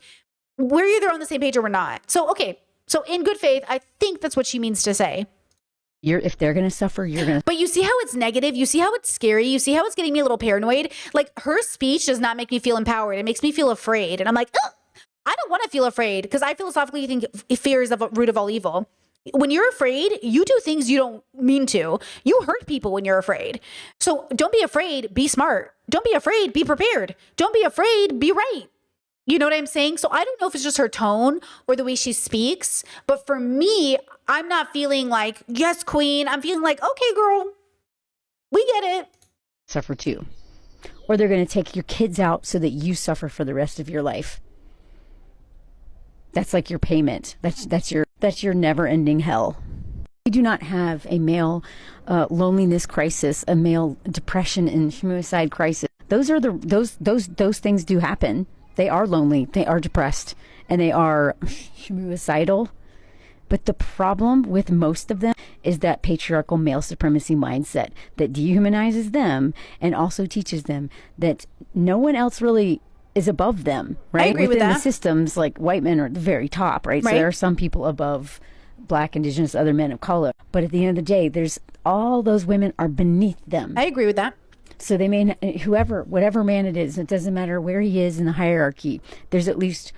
we're either on the same page or we're not. So, okay. So in good faith, I think that's what she means to say. If they're going to suffer, you're going to. But you see how it's negative? You see how it's scary? You see how it's getting me a little paranoid? Like, her speech does not make me feel empowered. It makes me feel afraid. And I'm like, ugh, I don't want to feel afraid, because I philosophically think fear is the root of all evil. When you're afraid, you do things you don't mean to. You hurt people when you're afraid. So don't be afraid. Be smart. Don't be afraid. Be prepared. Don't be afraid. Be right. You know what I'm saying? So I don't know if it's just her tone or the way she speaks, but for me, I'm not feeling like, yes, queen. I'm feeling like, okay, girl, we get it. Suffer too. Or they're going to take your kids out so that you suffer for the rest of your life. That's like your payment. That's your never-ending hell. We do not have a male loneliness crisis, a male depression and suicide crisis. Those things do happen. They are lonely, they are depressed, and they are suicidal. But the problem with most of them is that patriarchal male supremacy mindset that dehumanizes them and also teaches them that no one else really is above them, right? I agree with Within the that. systems, like white men are at the very top, right? So Right. there are some people above Black, Indigenous, other men of color. But at the end of the day, there's all those women are beneath them. I agree with that. So they may, whatever man it is, it doesn't matter where he is in the hierarchy, there's at least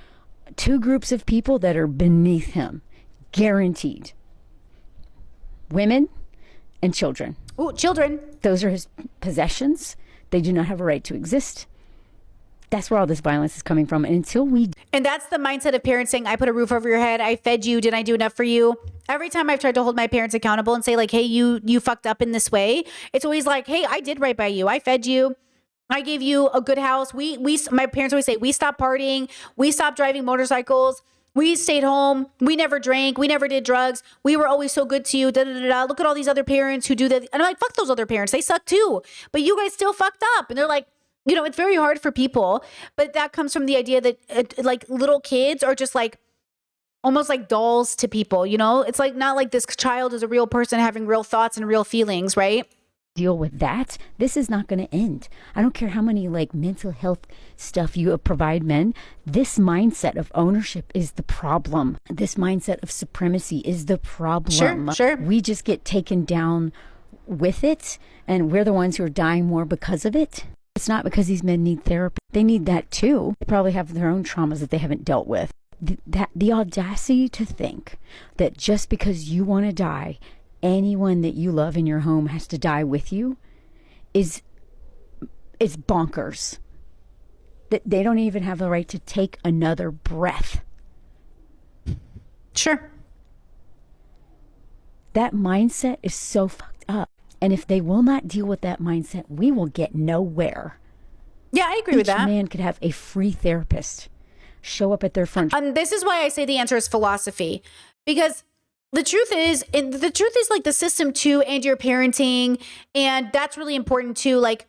two groups of people that are beneath him, guaranteed. Women and children. Ooh, children. Those are his possessions. They do not have a right to exist. That's where all this violence is coming from. And until we... And that's the mindset of parents saying, I put a roof over your head. I fed you. Didn't I do enough for you? Every time I've tried to hold my parents accountable and say like, hey, you fucked up in this way. It's always like, hey, I did right by you. I fed you. I gave you a good house. My parents always say, we stopped partying. We stopped driving motorcycles. We stayed home. We never drank. We never did drugs. We were always so good to you. Da, da, da, da. Look at all these other parents who do that. And I'm like, fuck those other parents. They suck too. But you guys still fucked up. And they're like, you know, it's very hard for people. But that comes from the idea that like little kids are just like almost like dolls to people. You know, it's like not like this child is a real person having real thoughts and real feelings, right? deal with that, this is not going to end. I don't care how many like mental health stuff you provide men. This mindset of ownership is the problem. This mindset of supremacy is the problem. Sure. We just get taken down with it, and we're the ones who are dying more because of it. It's not because these men need therapy. They need that too. They probably have their own traumas that they haven't dealt with. The audacity to think that just because you want to die, anyone that you love in your home has to die with you is bonkers. That they don't even have the right to take another breath. Sure. That mindset is so fucked up. And if they will not deal with that mindset, we will get nowhere. Yeah, I agree with that. Each man could have a free therapist show up at their front. This is why I say the answer is philosophy, because the truth is like the system too, and your parenting, and that's really important too. Like,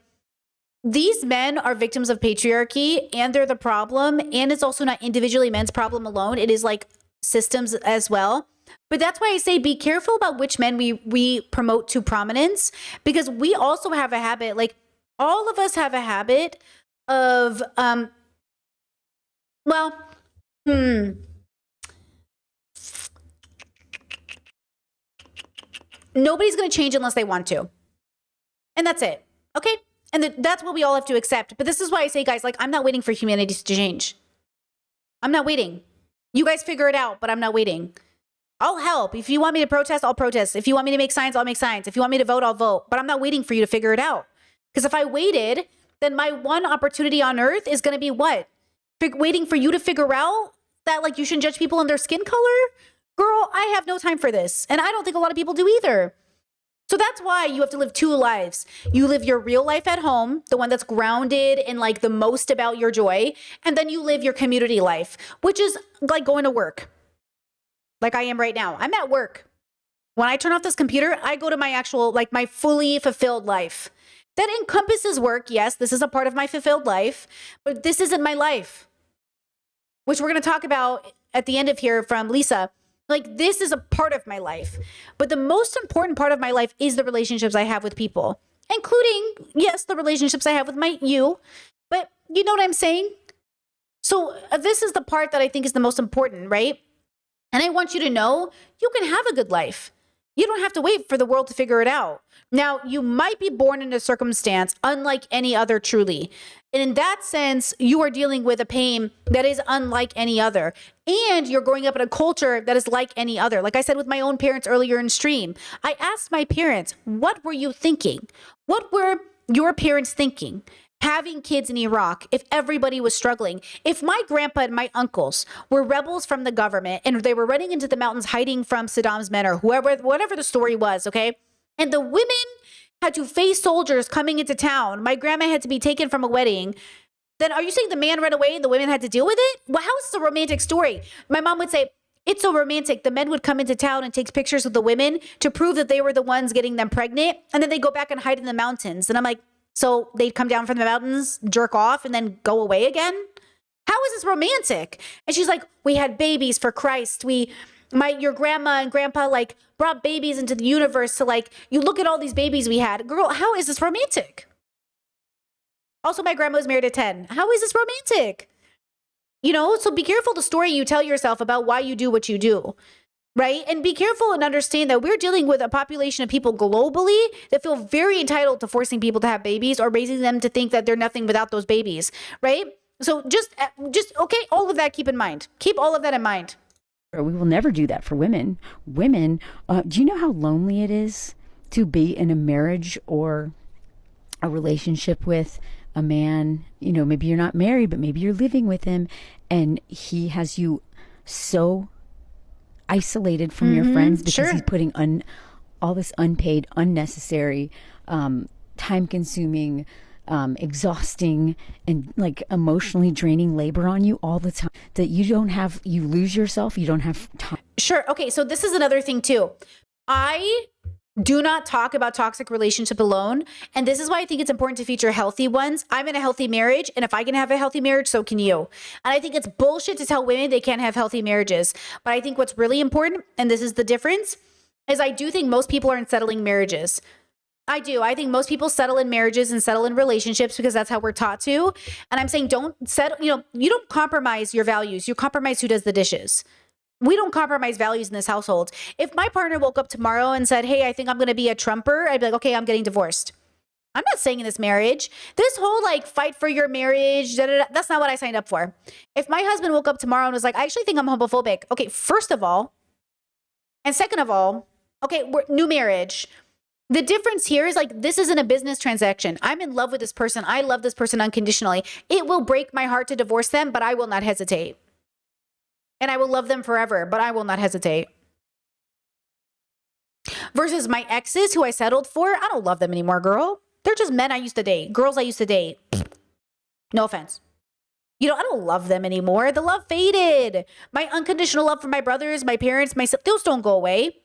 these men are victims of patriarchy, and they're the problem. And it's also not individually men's problem alone. It is like systems as well. But that's why I say be careful about which men we promote to prominence, because we also have a habit, like all of us have a habit of, nobody's going to change unless they want to. And that's it. Okay? And that's what we all have to accept. But this is why I say, guys, like, I'm not waiting for humanity to change. I'm not waiting. You guys figure it out, but I'm not waiting. I'll help. If you want me to protest, I'll protest. If you want me to make signs, I'll make signs. If you want me to vote, I'll vote. But I'm not waiting for you to figure it out. Because if I waited, then my one opportunity on earth is going to be what? Waiting for you to figure out that, like, you shouldn't judge people on their skin color? Girl, I have no time for this. And I don't think a lot of people do either. So that's why you have to live two lives. You live your real life at home, the one that's grounded in like the most about your joy. And then you live your community life, which is like going to work. Like I am right now. I'm at work. When I turn off this computer, I go to my actual, like my fully fulfilled life. That encompasses work. Yes, this is a part of my fulfilled life, but this isn't my life, which we're going to talk about at the end of here from Lisa. Like, this is a part of my life, but the most important part of my life is the relationships I have with people, including, yes, the relationships I have with you, but you know what I'm saying? So this is the part that I think is the most important, right? And I want you to know you can have a good life. You don't have to wait for the world to figure it out. Now, you might be born in a circumstance unlike any other, truly. And in that sense, you are dealing with a pain that is unlike any other. And you're growing up in a culture that is like any other. Like I said with my own parents earlier in stream, I asked my parents, what were you thinking? What were your parents thinking? Having kids in Iraq, if everybody was struggling, if my grandpa and my uncles were rebels from the government and they were running into the mountains hiding from Saddam's men or whatever the story was, okay? And the women had to face soldiers coming into town. My grandma had to be taken from a wedding. Then are you saying the man ran away and the women had to deal with it? Well, how is this a romantic story? My mom would say, it's so romantic. The men would come into town and take pictures with the women to prove that they were the ones getting them pregnant. And then they go back and hide in the mountains. And I'm like, so they'd come down from the mountains, jerk off, and then go away again? How is this romantic? And she's like, we had babies, for Christ. Your grandma and grandpa like brought babies into the universe to like, you look at all these babies we had. Girl, how is this romantic? Also, my grandma was married at 10. How is this romantic? You know, so be careful the story you tell yourself about why you do what you do, right? And be careful and understand that we're dealing with a population of people globally that feel very entitled to forcing people to have babies or raising them to think that they're nothing without those babies, right? So just okay, all of that keep in mind. Keep all of that in mind. We will never do that for women. Women, do you know how lonely it is to be in a marriage or a relationship with a man? You know, maybe you're not married, but maybe you're living with him and he has you so isolated from your friends because he's putting all this unpaid, unnecessary, time-consuming, exhausting and like emotionally draining labor on you all the time that you lose yourself. You don't have time. Sure. Okay. So this is another thing too. I do not talk about toxic relationship alone. And this is why I think it's important to feature healthy ones. I'm in a healthy marriage. And if I can have a healthy marriage, so can you. And I think it's bullshit to tell women they can't have healthy marriages. But I think what's really important, and this is the difference, is I do think most people are in settling marriages. I do. I think most people settle in marriages and settle in relationships because that's how we're taught to. And I'm saying don't settle, you don't compromise your values. You compromise who does the dishes. We don't compromise values in this household. If my partner woke up tomorrow and said, hey, I think I'm going to be a Trumper, I'd be like, okay, I'm getting divorced. I'm not saying in this marriage, this whole like fight for your marriage, that's not what I signed up for. If my husband woke up tomorrow and was like, I actually think I'm homophobic. Okay, first of all, and second of all, okay, we're new marriage. The difference here is like, this isn't a business transaction. I'm in love with this person. I love this person unconditionally. It will break my heart to divorce them, but I will not hesitate. And I will love them forever, but I will not hesitate. Versus my exes who I settled for, I don't love them anymore, girl. They're just men I used to date, girls I used to date. No offense. I don't love them anymore. The love faded. My unconditional love for my brothers, my parents, those don't go away.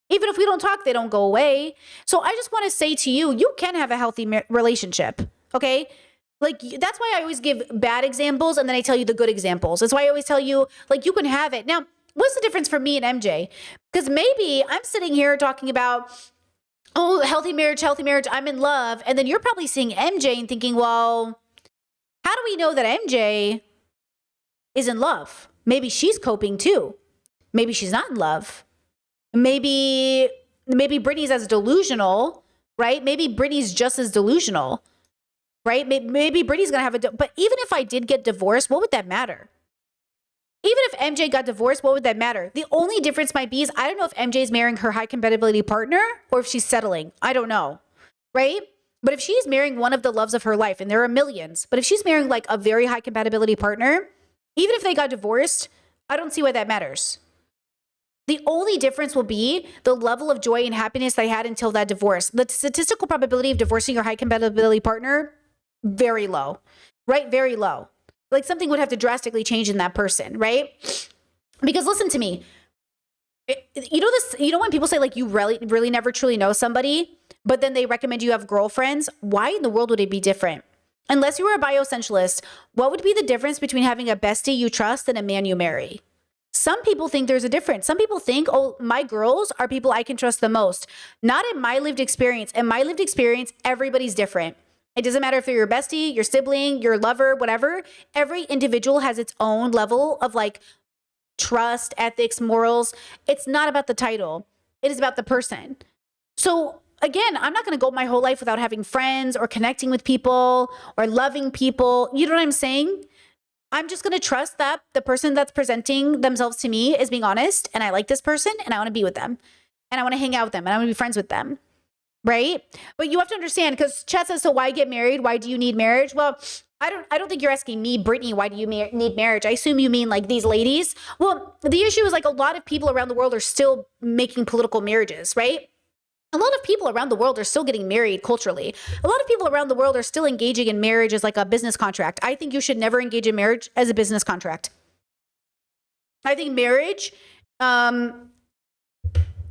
Even if we don't talk, they don't go away. So I just want to say to you, you can have a healthy relationship, okay? Like, that's why I always give bad examples and then I tell you the good examples. That's why I always tell you, like, you can have it. Now, what's the difference for me and MJ? Because maybe I'm sitting here talking about, oh, healthy marriage, I'm in love. And then you're probably seeing MJ and thinking, well, how do we know that MJ is in love? Maybe she's coping too. Maybe she's not in love. Maybe Brittany's as delusional, right? Maybe Brittany's just as delusional, right? Maybe Brittany's going to have but even if I did get divorced, what would that matter? Even if MJ got divorced, what would that matter? The only difference might be is I don't know if MJ is marrying her high compatibility partner or if she's settling. I don't know, right? But if she's marrying one of the loves of her life, and there are millions, but if she's marrying like a very high compatibility partner, even if they got divorced, I don't see why that matters. The only difference will be the level of joy and happiness they had until that divorce. The statistical probability of divorcing your high compatibility partner, very low, right? Very low. Like something would have to drastically change in that person, right? Because listen to me. When people say like you really never truly know somebody, but then they recommend you have girlfriends, why in the world would it be different? Unless you were a bioessentialist, what would be the difference between having a bestie you trust and a man you marry? Some people think there's a difference. Some people think, oh, my girls are people I can trust the most. Not in my lived experience. In my lived experience, everybody's different. It doesn't matter if they're your bestie, your sibling, your lover, whatever. Every individual has its own level of like trust, ethics, morals. It's not about the title. It is about the person. So again, I'm not going to go my whole life without having friends or connecting with people or loving people. You know what I'm saying? I'm just going to trust that the person that's presenting themselves to me is being honest and I like this person and I want to be with them and I want to hang out with them and I want to be friends with them. Right? But you have to understand, because chat says, so why get married? Why do you need marriage? Well, I don't think you're asking me, Brittany, why do you need marriage? I assume you mean like these ladies. Well, the issue is like a lot of people around the world are still making political marriages, right? A lot of people around the world are still getting married culturally. A lot of people around the world are still engaging in marriage as like a business contract. I think you should never engage in marriage as a business contract. I think marriage,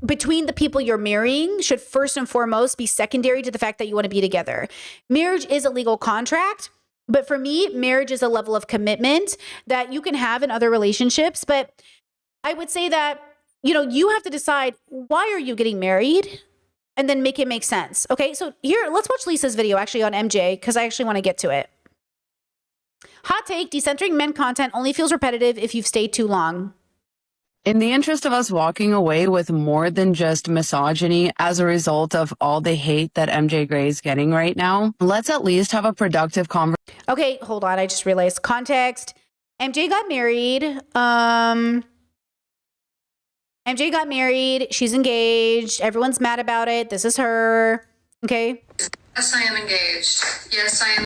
between the people you're marrying should first and foremost be secondary to the fact that you want to be together. Marriage is a legal contract. But for me, marriage is a level of commitment that you can have in other relationships. But I would say that, you have to decide, why are you getting married? And then make it make sense. Okay, so here, let's watch Lisa's video actually on MJ, because I actually want to get to it. Hot take, decentering men content only feels repetitive if you've stayed too long. In the interest of us walking away with more than just misogyny as a result of all the hate that MJ Gray is getting right now, let's at least have a productive conversation. Okay, hold on. I just realized context. MJ got married. MJ got married. She's engaged. Everyone's mad about it. This is her. Okay. Yes, I am engaged. Yes, I am.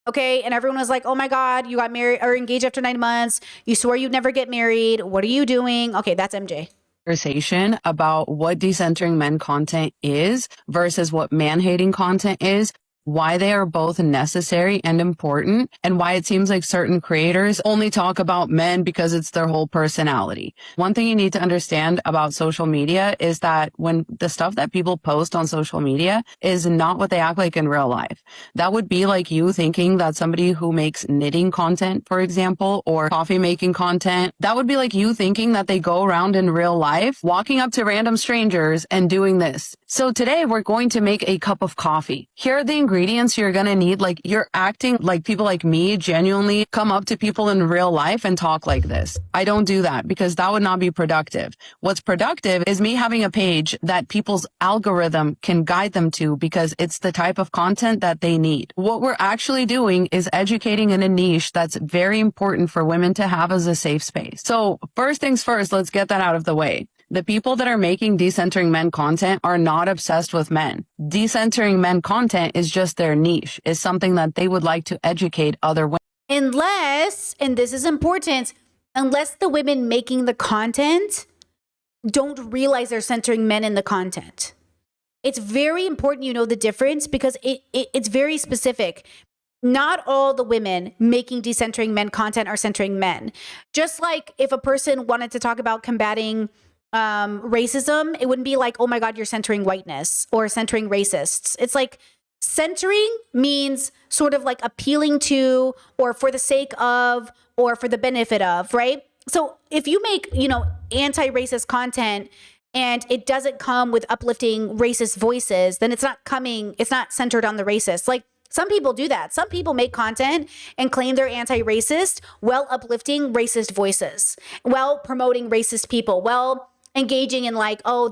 Okay, and everyone was like, oh my God, you got married or engaged after 9 months. You swore you'd never get married. What are you doing? Okay, that's MJ. Conversation about what decentering men content is versus what man-hating content is, why they are both necessary and important, and why it seems like certain creators only talk about men because it's their whole personality. One thing you need to understand about social media is that when the stuff that people post on social media is not what they act like in real life. That would be like you thinking that somebody who makes knitting content, for example, or coffee making content, that would be like you thinking that they go around in real life, walking up to random strangers and doing this. So today we're going to make a cup of coffee. Here are the ingredients you're going to need. Like, you're acting like people like me genuinely come up to people in real life and talk like this. I don't do that because that would not be productive. What's productive is me having a page that people's algorithm can guide them to because it's the type of content that they need. What we're actually doing is educating in a niche that's very important for women to have as a safe space. So first things first, let's get that out of the way. The people that are making decentering men content are not obsessed with men. Decentering men content is just their niche, is something that they would like to educate other women. Unless, and this is important, unless the women making the content don't realize they're centering men in the content. It's very important you know the difference because it's very specific. Not all the women making decentering men content are centering men. Just like if a person wanted to talk about combating racism, it wouldn't be like, oh my God, you're centering whiteness or centering racists. It's like centering means sort of like appealing to or for the sake of or for the benefit of, right? So if you make, anti-racist content and it doesn't come with uplifting racist voices, then it's not centered on the racist. Like some people do that. Some people make content and claim they're anti-racist while uplifting racist voices, while promoting racist people, while engaging in like, so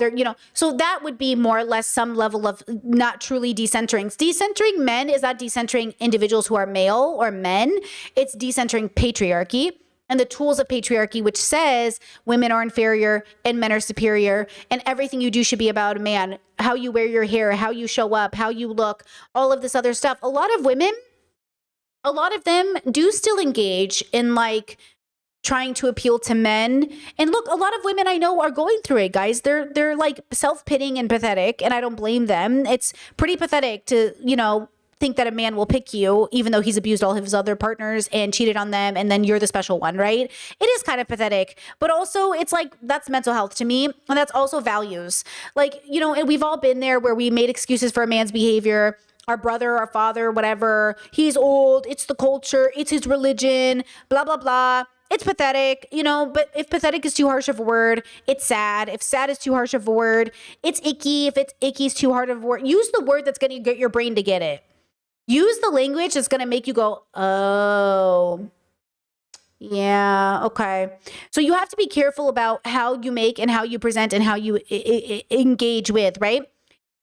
that would be more or less some level of not truly decentering. Decentering men is not decentering individuals who are male or men. It's decentering patriarchy and the tools of patriarchy, which says women are inferior and men are superior and everything you do should be about a man. How you wear your hair, how you show up, how you look, all of this other stuff. A lot of them do still engage in like trying to appeal to men. And look, a lot of women I know are going through it, guys. They're like self-pitying and pathetic, and I don't blame them. It's pretty pathetic to, think that a man will pick you, even though he's abused all of his other partners and cheated on them, and then you're the special one, right? It is kind of pathetic, but also it's like, that's mental health to me, and that's also values. Like, and we've all been there where we made excuses for a man's behavior. Our brother, our father, whatever, he's old, it's the culture, it's his religion, blah, blah, blah. It's pathetic, but if pathetic is too harsh of a word, it's sad. If sad is too harsh of a word, it's icky. If it's icky is too hard of a word, use the word that's going to get your brain to get it. Use the language that's going to make you go, oh, yeah, okay. So you have to be careful about how you make and how you present and how you engage with, right?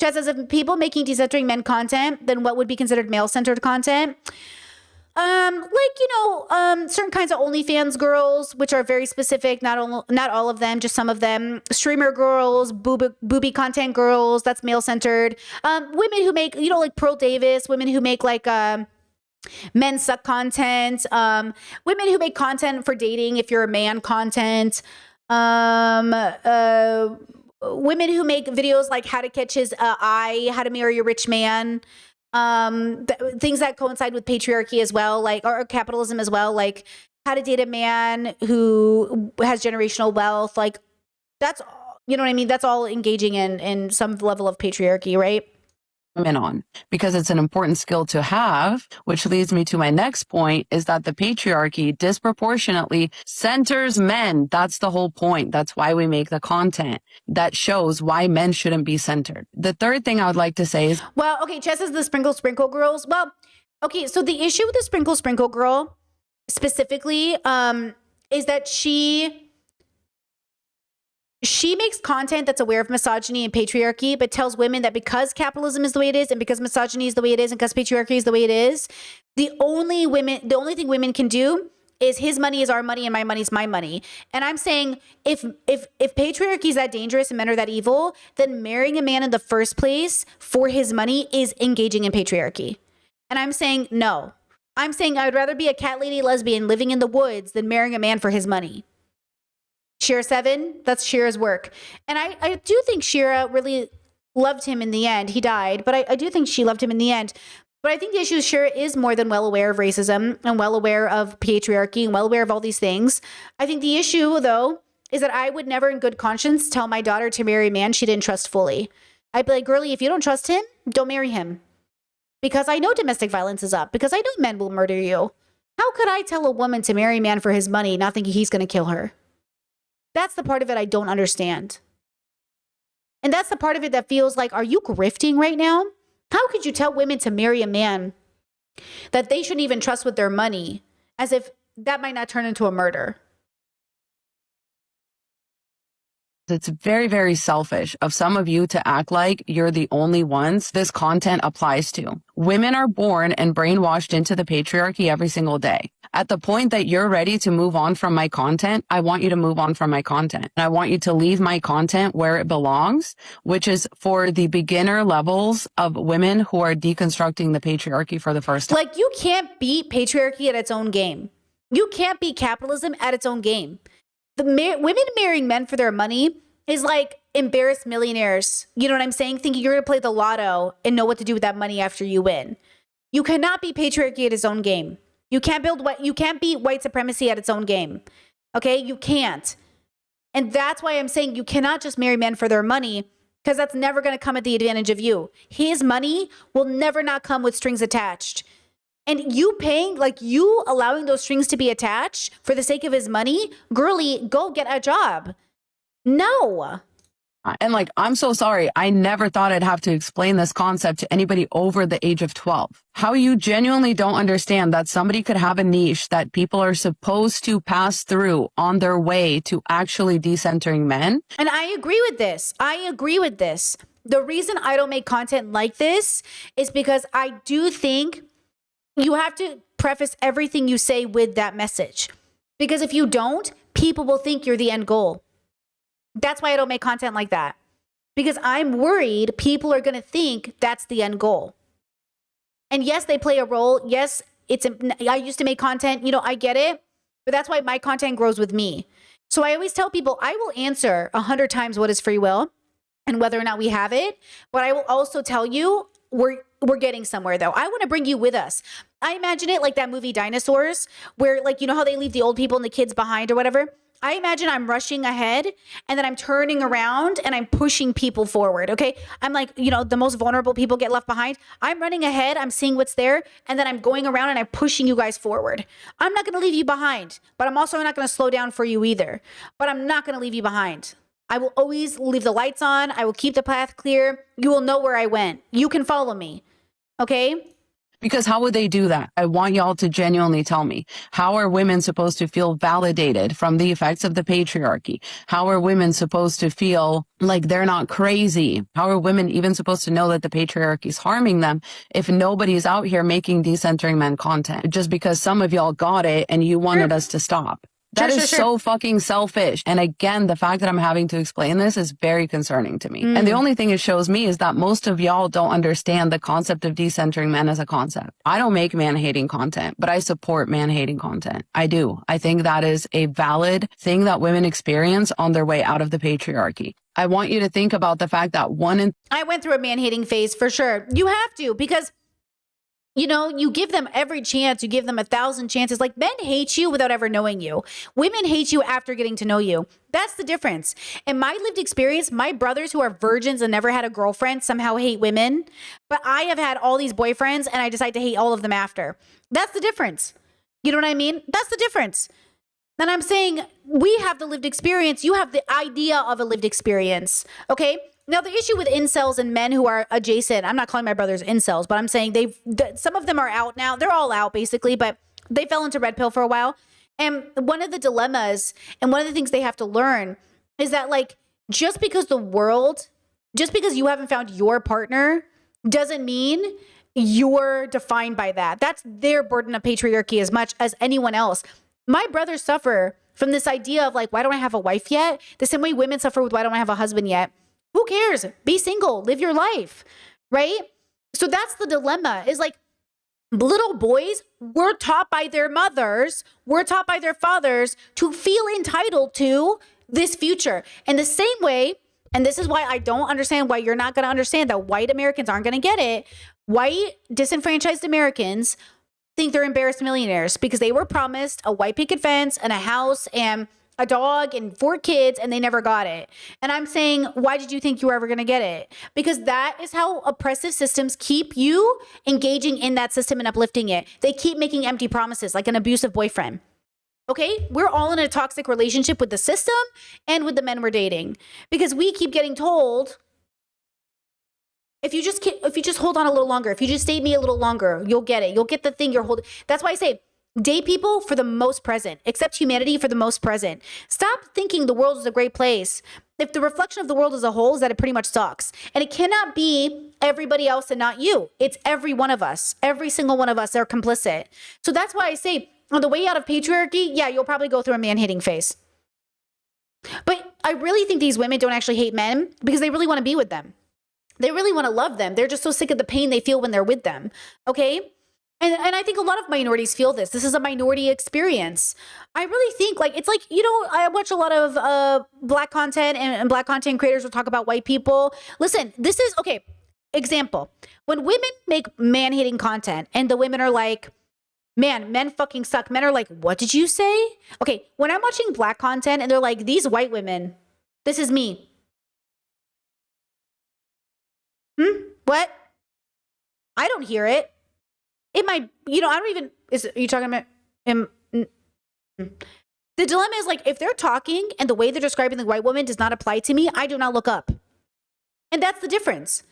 Just as if people making decentering men content, then what would be considered male-centered content? Certain kinds of OnlyFans girls, which are very specific, not all of them, just some of them. Streamer girls, booby content girls, that's male-centered. Women who make, like Pearl Davis, women who make like men suck content, women who make content for dating if you're a man content, women who make videos like how to catch his eye, how to marry a rich man, things that coincide with patriarchy as well, like or capitalism as well, like how to date a man who has generational wealth, like that's, you know what I mean? That's all engaging in some level of patriarchy, right? women on, because it's an important skill to have, which leads me to my next point, is that the patriarchy disproportionately centers men. That's the whole point. That's why we make the content that shows why men shouldn't be centered. The third thing I would like to say is, well, okay, Chess is the sprinkle girls. Well, okay, so the issue with the sprinkle girl specifically is that she makes content that's aware of misogyny and patriarchy, but tells women that because capitalism is the way it is, and because misogyny is the way it is, and because patriarchy is the way it is, the only thing women can do is his money is our money and my money is my money. And I'm saying if patriarchy is that dangerous and men are that evil, then marrying a man in the first place for his money is engaging in patriarchy. And I'm saying no. I'm saying I would rather be a cat lady lesbian living in the woods than marrying a man for his money. Shira 7, that's Shira's work. And I do think Shira really loved him in the end. He died, but I do think she loved him in the end. But I think the issue is Shira is more than well aware of racism and well aware of patriarchy and well aware of all these things. I think the issue, though, is that I would never in good conscience tell my daughter to marry a man she didn't trust fully. I'd be like, girlie, if you don't trust him, don't marry him. Because I know domestic violence is up. Because I know men will murder you. How could I tell a woman to marry a man for his money, not thinking he's going to kill her? That's the part of it I don't understand. And that's the part of it that feels like, are you grifting right now? How could you tell women to marry a man that they shouldn't even trust with their money, as if that might not turn into a murder? it's very, very selfish of some of you to act like you're the only ones this content applies to. Women are born and brainwashed into the patriarchy every single day. At the point that you're ready to move on from my content, I want you to move on from my content. And I want you to leave my content where it belongs, which is for the beginner levels of women who are deconstructing the patriarchy for the first time. Like, you can't beat patriarchy at its own game. You can't beat capitalism at its own game. Women marrying men for their money is like embarrassed millionaires. You know what I'm saying? Thinking you're going to play the lotto and know what to do with that money after you win. You cannot beat patriarchy at its own game. You can't beat white supremacy at its own game. Okay? You can't. And that's why I'm saying you cannot just marry men for their money, because that's never going to come at the advantage of you. His money will never not come with strings attached. And you paying, like you allowing those strings to be attached for the sake of his money, girly, go get a job. No. And like, I'm so sorry. I never thought I'd have to explain this concept to anybody over the age of 12. How you genuinely don't understand that somebody could have a niche that people are supposed to pass through on their way to actually decentering men. And I agree with this. The reason I don't make content like this is because I do think you have to preface everything you say with that message. Because if you don't, people will think you're the end goal. That's why I don't make content like that. Because I'm worried people are going to think that's the end goal. And yes, they play a role. Yes, I used to make content, I get it. But that's why my content grows with me. So I always tell people I will answer 100 times what is free will and whether or not we have it. But I will also tell you we're getting somewhere, though. I want to bring you with us. I imagine it like that movie Dinosaurs, where like, how they leave the old people and the kids behind or whatever. I imagine I'm rushing ahead and then I'm turning around and I'm pushing people forward. Okay. I'm like, the most vulnerable people get left behind. I'm running ahead. I'm seeing what's there. And then I'm going around and I'm pushing you guys forward. I'm not going to leave you behind, but I'm also not going to slow down for you either. But I'm not going to leave you behind. I will always leave the lights on. I will keep the path clear. You will know where I went. You can follow me. Okay. Because how would they do that? I want y'all to genuinely tell me. How are women supposed to feel validated from the effects of the patriarchy? How are women supposed to feel like they're not crazy? How are women even supposed to know that the patriarchy is harming them if nobody's out here making decentering men content? Just because some of y'all got it and you wanted us to stop. That is so fucking selfish. And again, the fact that I'm having to explain this is very concerning to me. And the only thing it shows me is that most of y'all don't understand the concept of decentering men as a concept. I don't make man-hating content, but I support man-hating content. I do. I think that is a valid thing that women experience on their way out of the patriarchy. I want you to think about the fact that I went through a man-hating phase for sure. You have to, because You know, you give them every chance. You give them 1,000 chances. Like, men hate you without ever knowing you. Women hate you after getting to know you. That's the difference. In my lived experience, my brothers who are virgins and never had a girlfriend somehow hate women. But I have had all these boyfriends and I decide to hate all of them after. That's the difference. You know what I mean? That's the difference. And I'm saying we have the lived experience. You have the idea of a lived experience. Okay? Now, the issue with incels and men who are adjacent, I'm not calling my brothers incels, but I'm saying some of them are out now. They're all out basically, but they fell into red pill for a while. And one of the dilemmas and one of the things they have to learn is that, like, just because you haven't found your partner doesn't mean you're defined by that. That's their burden of patriarchy as much as anyone else. My brothers suffer from this idea of, like, why don't I have a wife yet? The same way women suffer with why don't I have a husband yet? Who cares? Be single, live your life, right? So that's the dilemma, is like, little boys were taught by their mothers, were taught by their fathers to feel entitled to this future. In the same way, and this is why I don't understand why you're not going to understand that white Americans aren't going to get it. White disenfranchised Americans think they're embarrassed millionaires because they were promised a white picket fence and a house and a dog and 4 kids, and they never got it. And I'm saying, why did you think you were ever going to get it? Because that is how oppressive systems keep you engaging in that system and uplifting it. They keep making empty promises, like an abusive boyfriend. Okay? We're all in a toxic relationship with the system and with the men we're dating, because we keep getting told, if you just hold on a little longer, if you just date me a little longer, you'll get it. You'll get the thing you're holding. That's why I say, date people for the most present. Accept humanity for the most present. Stop thinking the world is a great place if the reflection of the world as a whole is that it pretty much sucks. And it cannot be everybody else and not you. It's every one of us. Every single one of us are complicit. So that's why I say, on the way out of patriarchy, yeah, you'll probably go through a man-hating phase. But I really think these women don't actually hate men because they really want to be with them. They really want to love them. They're just so sick of the pain they feel when they're with them. Okay? And I think a lot of minorities feel this. This is a minority experience. I really think, like, it's like, you know, I watch a lot of black content, and black content creators will talk about white people. Listen, this is, okay, example. When women make man-hating content and the women are like, man, men fucking suck. Men are like, what did you say? Okay, when I'm watching black content and they're like, these white women, this is me. What? I don't hear it. It might, you know, I don't even, are you talking about him? The dilemma is, like, if they're talking and the way they're describing the white woman does not apply to me, I do not look up. And that's the difference.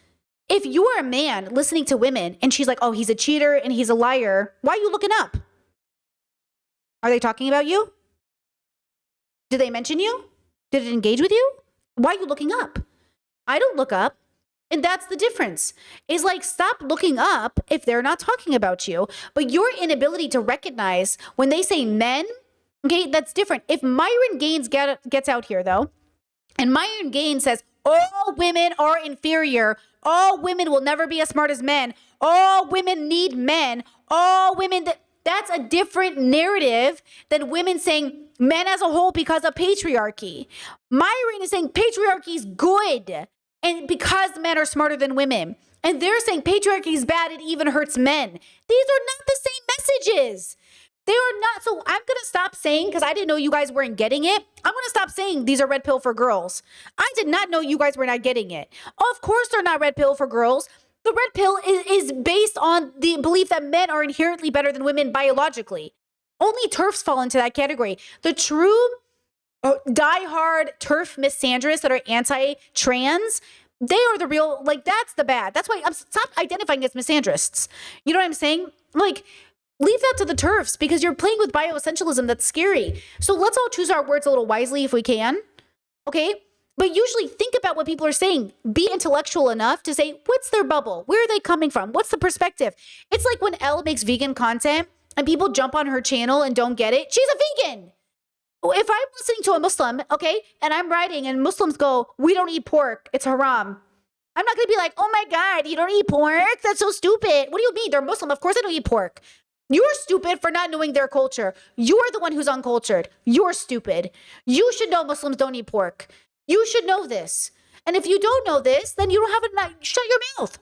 If you are a man listening to women and she's like, oh, he's a cheater and he's a liar, why are you looking up? Are they talking about you? Did they mention you? Did it engage with you? Why are you looking up? I don't look up. And that's the difference. Is like, stop looking up if they're not talking about you. But your inability to recognize when they say men, okay, that's different. If Myron Gaines gets out here, though, and Myron Gaines says, all women are inferior, all women will never be as smart as men, all women need men, all women, that's a different narrative than women saying men as a whole because of patriarchy. Myron is saying patriarchy is good. And because men are smarter than women. And they're saying patriarchy is bad, it even hurts men. These are not the same messages. They are not. So I'm going to stop saying, because I didn't know you guys weren't getting it. I'm going to stop saying these are red pill for girls. I did not know you guys were not getting it. Of course they're not red pill for girls. The red pill is based on the belief that men are inherently better than women biologically. Only TERFs fall into that category. The true diehard TERF misandrists that are anti-trans, they are the real, like, that's the bad. That's why stop identifying as misandrists. You know what I'm saying? Like, leave that to the TERFs because you're playing with bioessentialism. That's scary. So let's all choose our words a little wisely if we can. Okay? But usually think about what people are saying. Be intellectual enough to say, what's their bubble? Where are they coming from? What's the perspective? It's like when Elle makes vegan content and people jump on her channel and don't get it. She's a vegan. If I'm listening to a Muslim, okay, and I'm writing and Muslims go, we don't eat pork, it's haram. I'm not going to be like, oh my God, you don't eat pork? That's so stupid. What do you mean? They're Muslim. Of course they don't eat pork. You're stupid for not knowing their culture. You're the one who's uncultured. You're stupid. You should know Muslims don't eat pork. You should know this. And if you don't know this, then you don't have a, shut your mouth.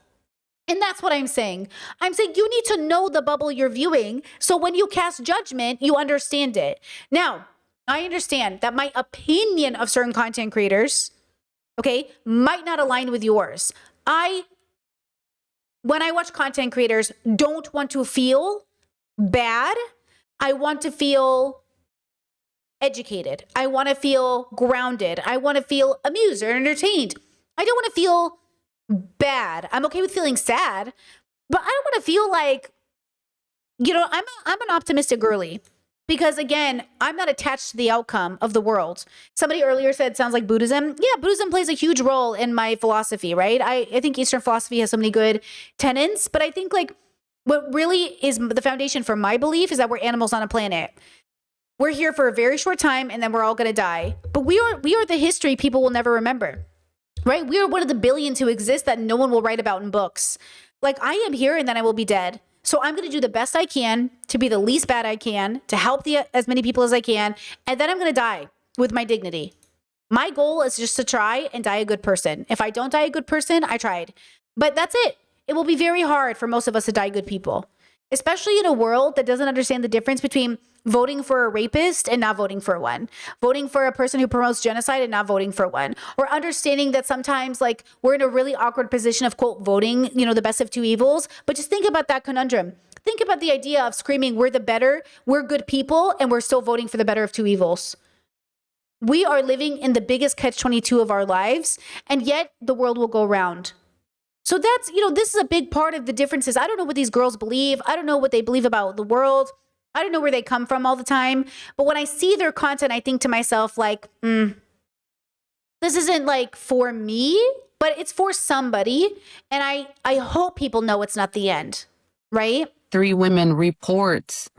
And that's what I'm saying. I'm saying you need to know the bubble you're viewing. So when you cast judgment, you understand it. Now, I understand that my opinion of certain content creators, okay, might not align with yours. When I watch content creators, don't want to feel bad. I want to feel educated. I want to feel grounded. I want to feel amused or entertained. I don't want to feel bad. I'm okay with feeling sad, but I don't want to feel like, I'm an optimistic girly because again, I'm not attached to the outcome of the world. Somebody earlier said, sounds like Buddhism. Yeah, Buddhism plays a huge role in my philosophy, right? I think Eastern philosophy has so many good tenets, but I think like what really is the foundation for my belief is that we're animals on a planet. We're here for a very short time and then we're all going to die. But we are the history people will never remember. Right? We are one of the billions who exist that no one will write about in books. Like I am here and then I will be dead. So I'm going to do the best I can to be the least bad I can, to help as many people as I can. And then I'm going to die with my dignity. My goal is just to try and die a good person. If I don't die a good person, I tried. But that's it. It will be very hard for most of us to die good people, especially in a world that doesn't understand the difference between voting for a rapist and not voting for one, voting for a person who promotes genocide and not voting for one, or understanding that sometimes like we're in a really awkward position of quote voting, the best of two evils. But just think about that conundrum. Think about the idea of screaming, we're good people, and we're still voting for the better of two evils. We are living in the biggest catch-22 of our lives, and yet the world will go round. So that's, this is a big part of the differences. I don't know what these girls believe. I don't know what they believe about the world. I don't know where they come from all the time. But when I see their content, I think to myself, like, this isn't like for me, but it's for somebody. And I hope people know it's not the end, right? 3 women reports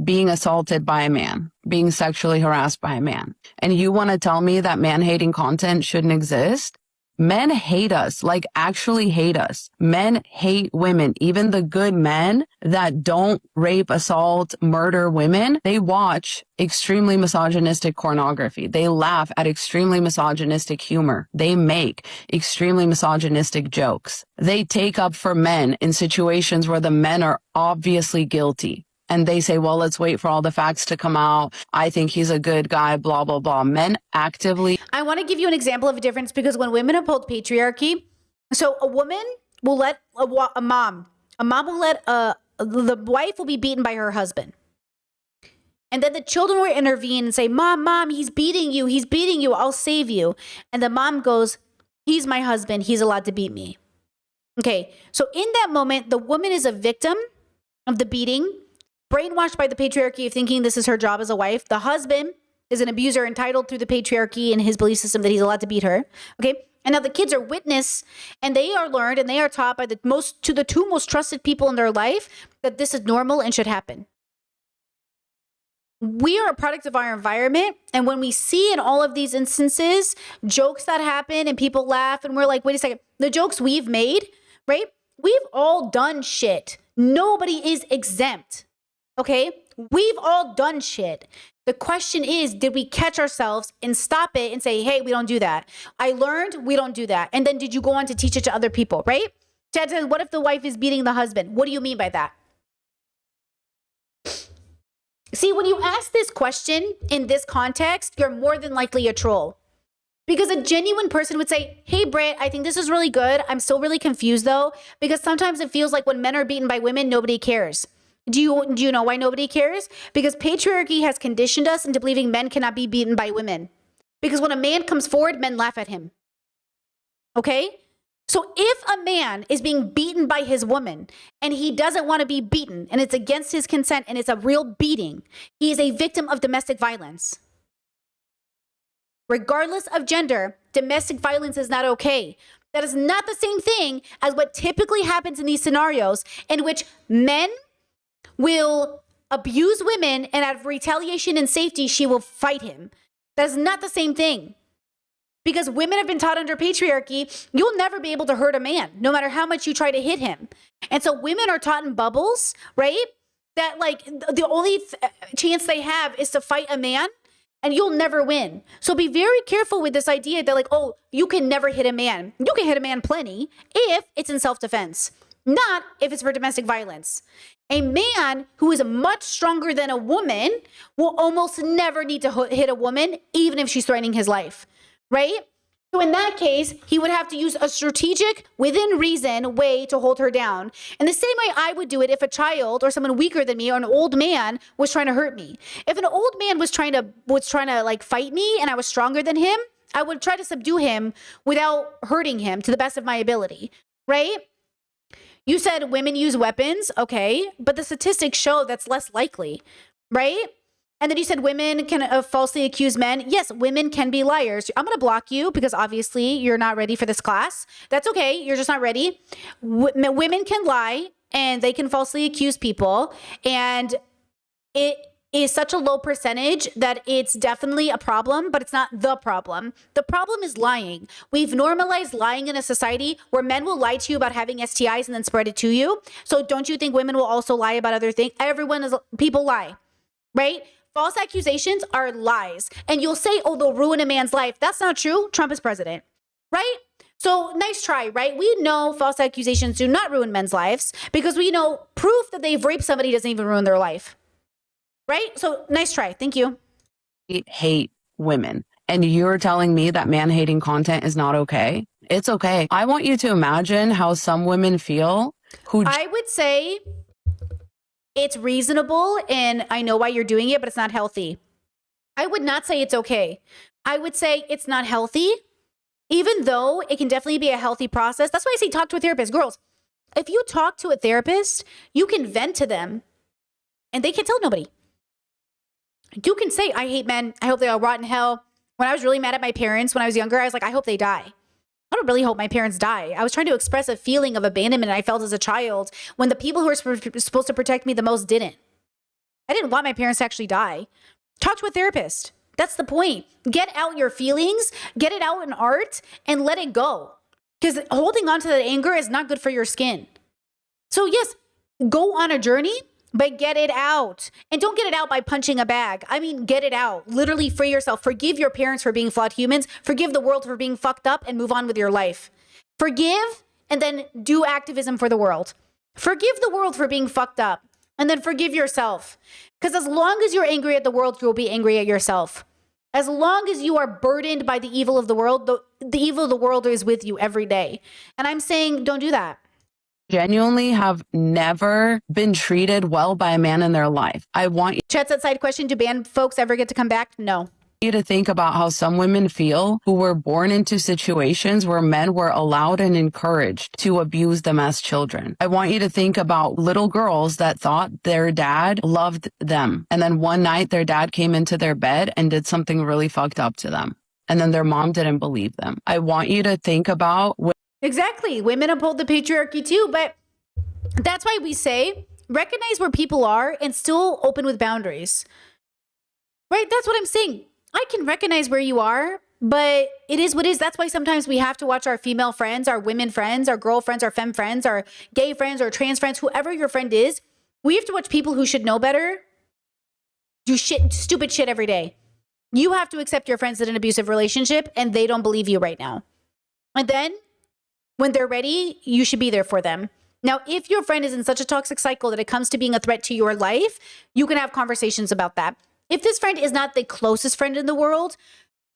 being assaulted by a man, being sexually harassed by a man. And you want to tell me that man-hating content shouldn't exist? Men hate us, like actually hate us. Men hate women. Even the good men that don't rape, assault, murder women, they watch extremely misogynistic pornography. They laugh at extremely misogynistic humor. They make extremely misogynistic jokes. They take up for men in situations where the men are obviously guilty. And they say, well, let's wait for all the facts to come out. I think he's a good guy, blah, blah, blah. Men actively. I want to give you an example of a difference because when women uphold patriarchy, so a woman will let a mom will let the wife will be beaten by her husband. And then the children will intervene and say, mom, he's beating you. I'll save you. And the mom goes, he's my husband. He's allowed to beat me. Okay. So in that moment, the woman is a victim of the beating, brainwashed by the patriarchy of thinking this is her job as a wife. The husband is an abuser entitled through the patriarchy and his belief system that he's allowed to beat her. Okay. And now the kids are witness and they are learned and they are taught by the two most trusted people in their life that this is normal and should happen. We are a product of our environment. And when we see in all of these instances, jokes that happen and people laugh and we're like, wait a second, the jokes we've made, right? We've all done shit. Nobody is exempt. Okay, we've all done shit. The question is, did we catch ourselves and stop it and say, hey, we don't do that. I learned we don't do that. And then did you go on to teach it to other people, right? Chad says, what if the wife is beating the husband? What do you mean by that? See, when you ask this question in this context, you're more than likely a troll. Because a genuine person would say, hey, Britt, I think this is really good. I'm still really confused though, because sometimes it feels like when men are beaten by women, nobody cares. Do you know why nobody cares? Because patriarchy has conditioned us into believing men cannot be beaten by women. Because when a man comes forward, men laugh at him. Okay? So if a man is being beaten by his woman and he doesn't want to be beaten and it's against his consent and it's a real beating, he is a victim of domestic violence. Regardless of gender, domestic violence is not okay. That is not the same thing as what typically happens in these scenarios in which men will abuse women and out of retaliation and safety, she will fight him. That is not the same thing. Because women have been taught under patriarchy, you'll never be able to hurt a man, no matter how much you try to hit him. And so women are taught in bubbles, right? That like the only chance they have is to fight a man. and you'll never win. So be very careful with this idea that like, oh, you can never hit a man. You can hit a man plenty if it's in self-defense, not if it's for domestic violence. A man who is much stronger than a woman will almost never need to hit a woman, even if she's threatening his life, right? So in that case, he would have to use a strategic, within reason way to hold her down. In the same way I would do it if a child or someone weaker than me or an old man was trying to hurt me. If an old man was trying to like fight me and I was stronger than him, I would try to subdue him without hurting him to the best of my ability, right? You said women use weapons, okay, but the statistics show that's less likely, right? And then you said women can falsely accuse men. Yes, women can be liars. I'm going to block you because obviously you're not ready for this class. That's okay. You're just not ready. Women can lie and they can falsely accuse people. And it is such a low percentage that it's definitely a problem, but it's not the problem. The problem is lying. We've normalized lying in a society where men will lie to you about having STIs and then spread it to you. So don't you think women will also lie about other things? People lie, right? False accusations are lies. And you'll say, oh, they'll ruin a man's life. That's not true. Trump is president, right? So nice try, right? We know false accusations do not ruin men's lives because we know proof that they've raped somebody doesn't even ruin their life, right? So nice try. Thank you. Hate women. And you're telling me that man-hating content is not okay? It's okay. I want you to imagine how some women feel who... I would say it's reasonable and I know why you're doing it, but it's not healthy. I would not say it's okay. I would say it's not healthy, even though it can definitely be a healthy process. That's why I say talk to a therapist. Girls, if you talk to a therapist, you can vent to them and they can't tell nobody. You can say, I hate men. I hope they all rot in hell. When I was really mad at my parents when I was younger, I was like, I hope they die. I don't really hope my parents die. I was trying to express a feeling of abandonment I felt as a child when the people who were supposed to protect me the most didn't. I didn't want my parents to actually die. Talk to a therapist. That's the point. Get out your feelings, get it out in art, and let it go. Because holding on to that anger is not good for your skin. So yes, go on a journey, but get it out. And don't get it out by punching a bag. I mean, get it out. Literally free yourself. Forgive your parents for being flawed humans. Forgive the world for being fucked up and move on with your life. Forgive and then do activism for the world. Forgive the world for being fucked up and then forgive yourself. Because as long as you're angry at the world, you'll be angry at yourself. As long as you are burdened by the evil of the world, the evil of the world is with you every day. And I'm saying, don't do that. Genuinely have never been treated well by a man in their life. I want Chat's that side question. Do band folks ever get to come back? No. you to think about how some women feel who were born into situations where men were allowed and encouraged to abuse them as children. I want you to think about little girls that thought their dad loved them. And then one night their dad came into their bed and did something really fucked up to them. And then their mom didn't believe them. I want you to think about... Exactly. Women uphold the patriarchy too, but that's why we say recognize where people are and still open with boundaries. Right? That's what I'm saying. I can recognize where you are, but it is what it is. That's why sometimes we have to watch our female friends, our women friends, our girlfriends, our femme friends, our gay friends, or trans friends, whoever your friend is. We have to watch people who should know better do stupid shit every day. You have to accept your friends in an abusive relationship and they don't believe you right now. And then when they're ready, you should be there for them. Now, if your friend is in such a toxic cycle that it comes to being a threat to your life, you can have conversations about that. If this friend is not the closest friend in the world,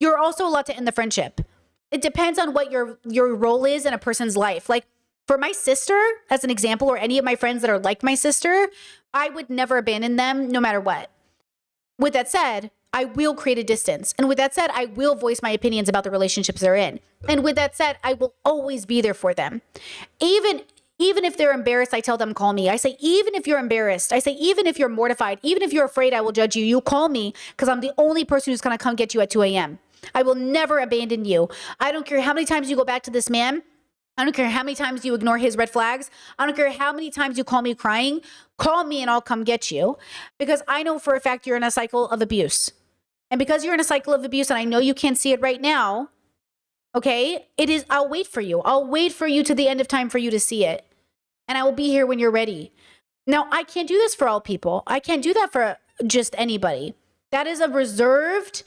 you're also allowed to end the friendship. It depends on what your role is in a person's life. Like for my sister, as an example, or any of my friends that are like my sister, I would never abandon them no matter what. With that said, I will create a distance. And with that said, I will voice my opinions about the relationships they're in. And with that said, I will always be there for them. Even if they're embarrassed, I tell them, call me. I say, even if you're embarrassed, I say, even if you're mortified, even if you're afraid I will judge you, you call me because I'm the only person who's going to come get you at 2 a.m. I will never abandon you. I don't care how many times you go back to this man. I don't care how many times you ignore his red flags. I don't care how many times you call me crying. Call me and I'll come get you because I know for a fact you're in a cycle of abuse. And because you're in a cycle of abuse and I know you can't see it right now, okay, I'll wait for you. I'll wait for you to the end of time for you to see it. And I will be here when you're ready. Now, I can't do this for all people. I can't do that for just anybody. That is a reserved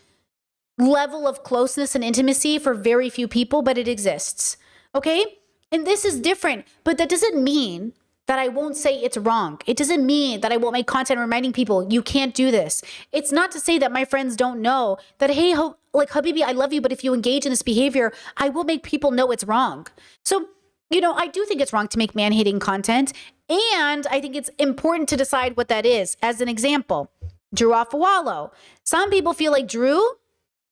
level of closeness and intimacy for very few people, but it exists. Okay? And this is different, but that doesn't mean that I won't say it's wrong. It doesn't mean that I won't make content reminding people you can't do this. It's not to say that my friends don't know that, hey, like, Habibi, I love you, but if you engage in this behavior, I will make people know it's wrong. So, you know, I do think it's wrong to make man-hating content, and I think it's important to decide what that is. As an example, Drew Afawalo. Some people feel like Drew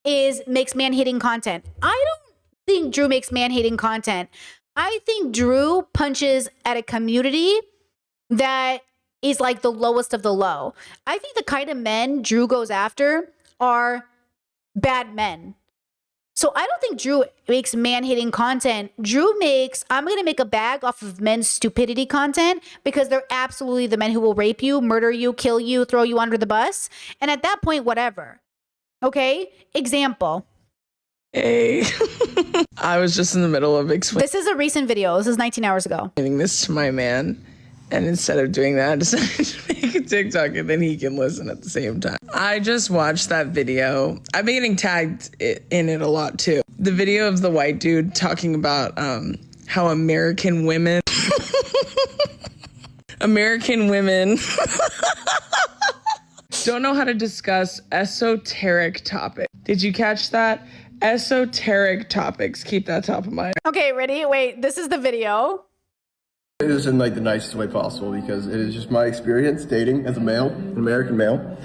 makes man-hating content. I don't think Drew makes man-hating content. I think Drew punches at a community that is like the lowest of the low. I think the kind of men Drew goes after are bad men. So I don't think Drew makes man-hating content. Drew makes, I'm going to make a bag off of men's stupidity content because they're absolutely the men who will rape you, murder you, kill you, throw you under the bus. And at that point, whatever. Okay? Example. Hey, I was just in the middle of explaining This is a recent video. This is 19 hours ago. this to my man. And instead of doing that, I decided to make a TikTok and then he can listen at the same time. I just watched that video. I've been getting tagged in it a lot too. The video of the white dude talking about how American women don't know how to discuss esoteric topics. Did you catch that? Esoteric topics. Keep that top of mind. Okay, ready? Wait, this is the video. It is in like the nicest way possible because it is just my experience dating as a male, an American male,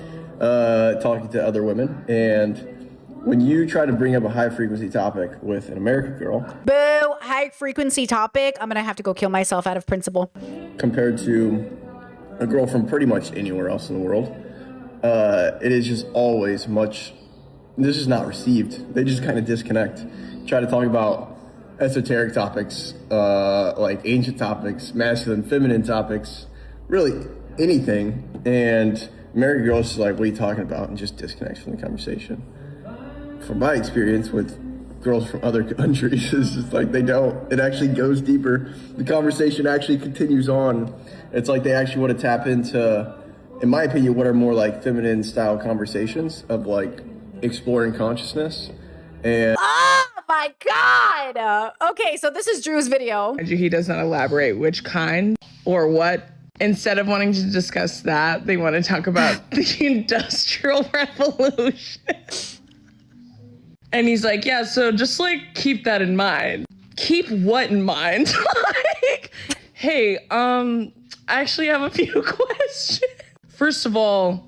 talking to other women. And when you try to bring up a high frequency topic with an American girl, Boo, high frequency topic. I'm gonna have to go kill myself out of principle. compared to a girl from pretty much anywhere else in the world, it is just always much, this is not received. They just kind of disconnect. Try to talk about esoteric topics, like ancient topics, masculine, feminine topics, really anything. And American girls is like, what are you talking about? And just disconnects from the conversation. From my experience with girls from other countries, it's just like they don't. It actually goes deeper. The conversation actually continues on. It's like they actually want to tap into, in my opinion, what are more like feminine style conversations of like exploring consciousness. And Oh my God. Okay, so this is Drew's video. He does not elaborate which kind or what. Instead of wanting to discuss that, they want to talk about the Industrial Revolution. And he's like, yeah, so just like keep that in mind. Keep what in mind? Like, hey, I actually have a few questions. First of all,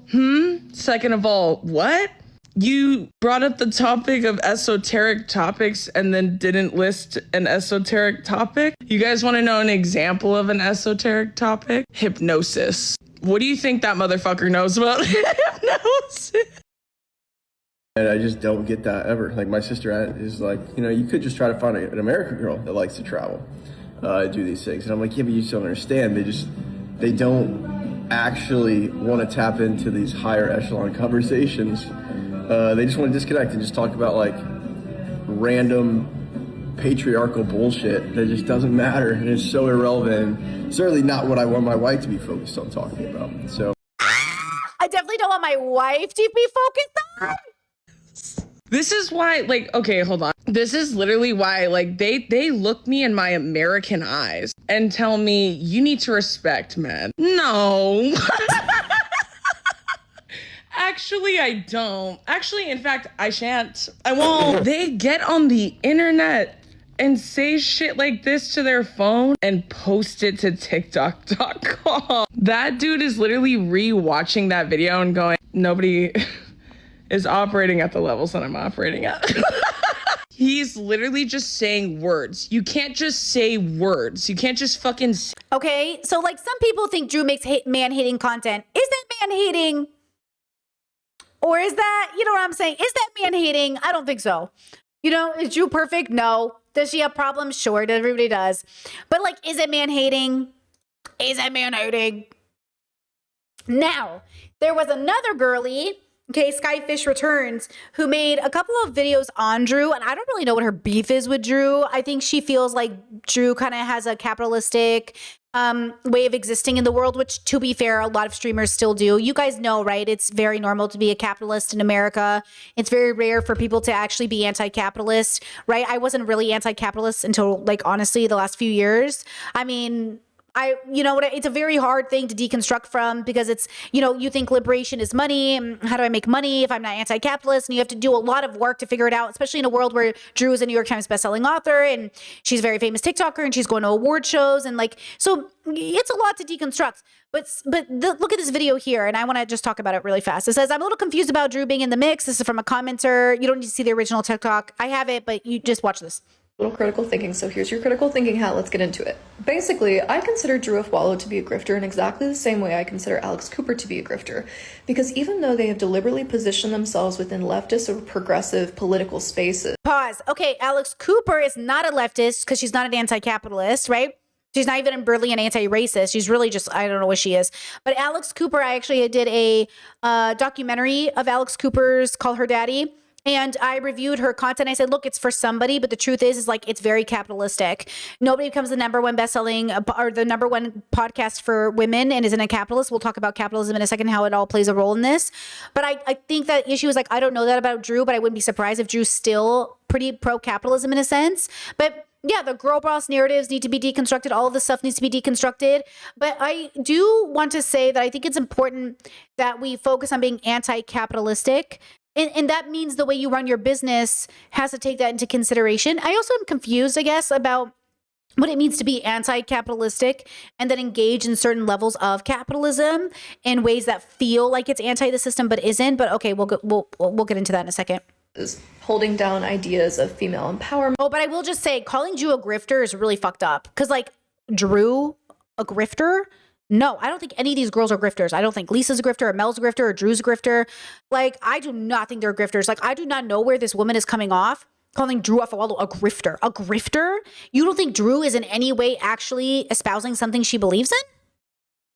Second of all, what? You brought up the topic of esoteric topics and then didn't list an esoteric topic? You guys want to know an example of an esoteric topic? Hypnosis. What do you think that motherfucker knows about hypnosis? And I just don't get that ever. Like my sister is like, you know, you could just try to find an American girl that likes to travel, do these things. And I'm like, yeah, but you just don't understand. They don't actually want to tap into these higher echelon conversations. They just want to disconnect and just talk about like random patriarchal bullshit that just doesn't matter and is so irrelevant. Certainly not what I want my wife to be focused on talking about. So I definitely don't want my wife to be focused on. This is why, like, okay, hold on. This is literally why, like, they look me in my American eyes and tell me, you need to respect men. No. Actually, I don't. Actually, in fact, I shan't. I won't. They get on the internet and say shit like this to their phone and post it to TikTok.com. That dude is literally re-watching that video and going, nobody is operating at the levels that I'm operating at. He's literally just saying words. You can't just say words. You can't just fucking say. Okay, so like some people think Drew makes man-hating content. Is that man-hating? Or is that, you know what I'm saying? Is that man-hating? I don't think so. You know, is Drew perfect? No. Does she have problems? Sure, everybody does. But like, is it man-hating? Is it man-hating? Now, there was another girly, okay, Skyfish Returns, who made a couple of videos on Drew, and I don't really know what her beef is with Drew. I think she feels like Drew kind of has a capitalistic way of existing in the world, which, to be fair, a lot of streamers still do. You guys know, right? It's very normal to be a capitalist in America. It's very rare for people to actually be anti-capitalist, right? I wasn't really anti-capitalist until, like, honestly, the last few years. I mean, you know what, it's a very hard thing to deconstruct from, because it's, you know, you think liberation is money. How do I make money if I'm not anti-capitalist? And you have to do a lot of work to figure it out, especially in a world where Drew is a New York Times bestselling author and she's a very famous TikToker and she's going to award shows. And like, so it's a lot to deconstruct. But look at this video here, and I want to just talk about it really fast. It says, I'm a little confused about Drew being in the mix. This is from a commenter. You don't need to see the original TikTok. I have it, but you just watch this. Little critical thinking. So here's your critical thinking hat. Let's get into it. Basically, I consider Drew Afwalo to be a grifter in exactly the same way I consider Alex Cooper to be a grifter. Because even though they have deliberately positioned themselves within leftist or progressive political spaces. Pause. Okay, Alex Cooper is not a leftist because she's not an anti-capitalist, right? She's not even really an anti-racist. She's really just, I don't know what she is. But Alex Cooper, I actually did a documentary of Alex Cooper's Call Her Daddy. And I reviewed her content. I said, look, it's for somebody, but the truth is like, it's very capitalistic. Nobody becomes the #1 best-selling or the #1 podcast for women and isn't a capitalist. We'll talk about capitalism in a second, how it all plays a role in this. But I think that issue is like, I don't know that about Drew, but I wouldn't be surprised if Drew's still pretty pro-capitalism in a sense. But yeah, the girl boss narratives need to be deconstructed. All of this stuff needs to be deconstructed. But I do want to say that I think it's important that we focus on being anti-capitalistic. And that means the way you run your business has to take that into consideration. I also am confused, I guess, about what it means to be anti-capitalistic and then engage in certain levels of capitalism in ways that feel like it's anti the system but isn't. But okay, we'll get into that in a second. Is holding down ideas of female empowerment. Oh, but I will just say, calling Drew a grifter is really fucked up. Because like, Drew, a grifter? No, I don't think any of these girls are grifters. I don't think Lisa's a grifter or Mel's a grifter or Drew's a grifter. Like, I do not think they're grifters. Like, I do not know where this woman is coming off, calling Drew Afwalo a grifter. A grifter? You don't think Drew is in any way actually espousing something she believes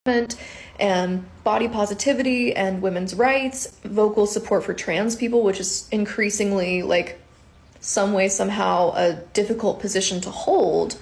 in? And body positivity and women's rights, vocal support for trans people, which is increasingly like some way, somehow a difficult position to hold.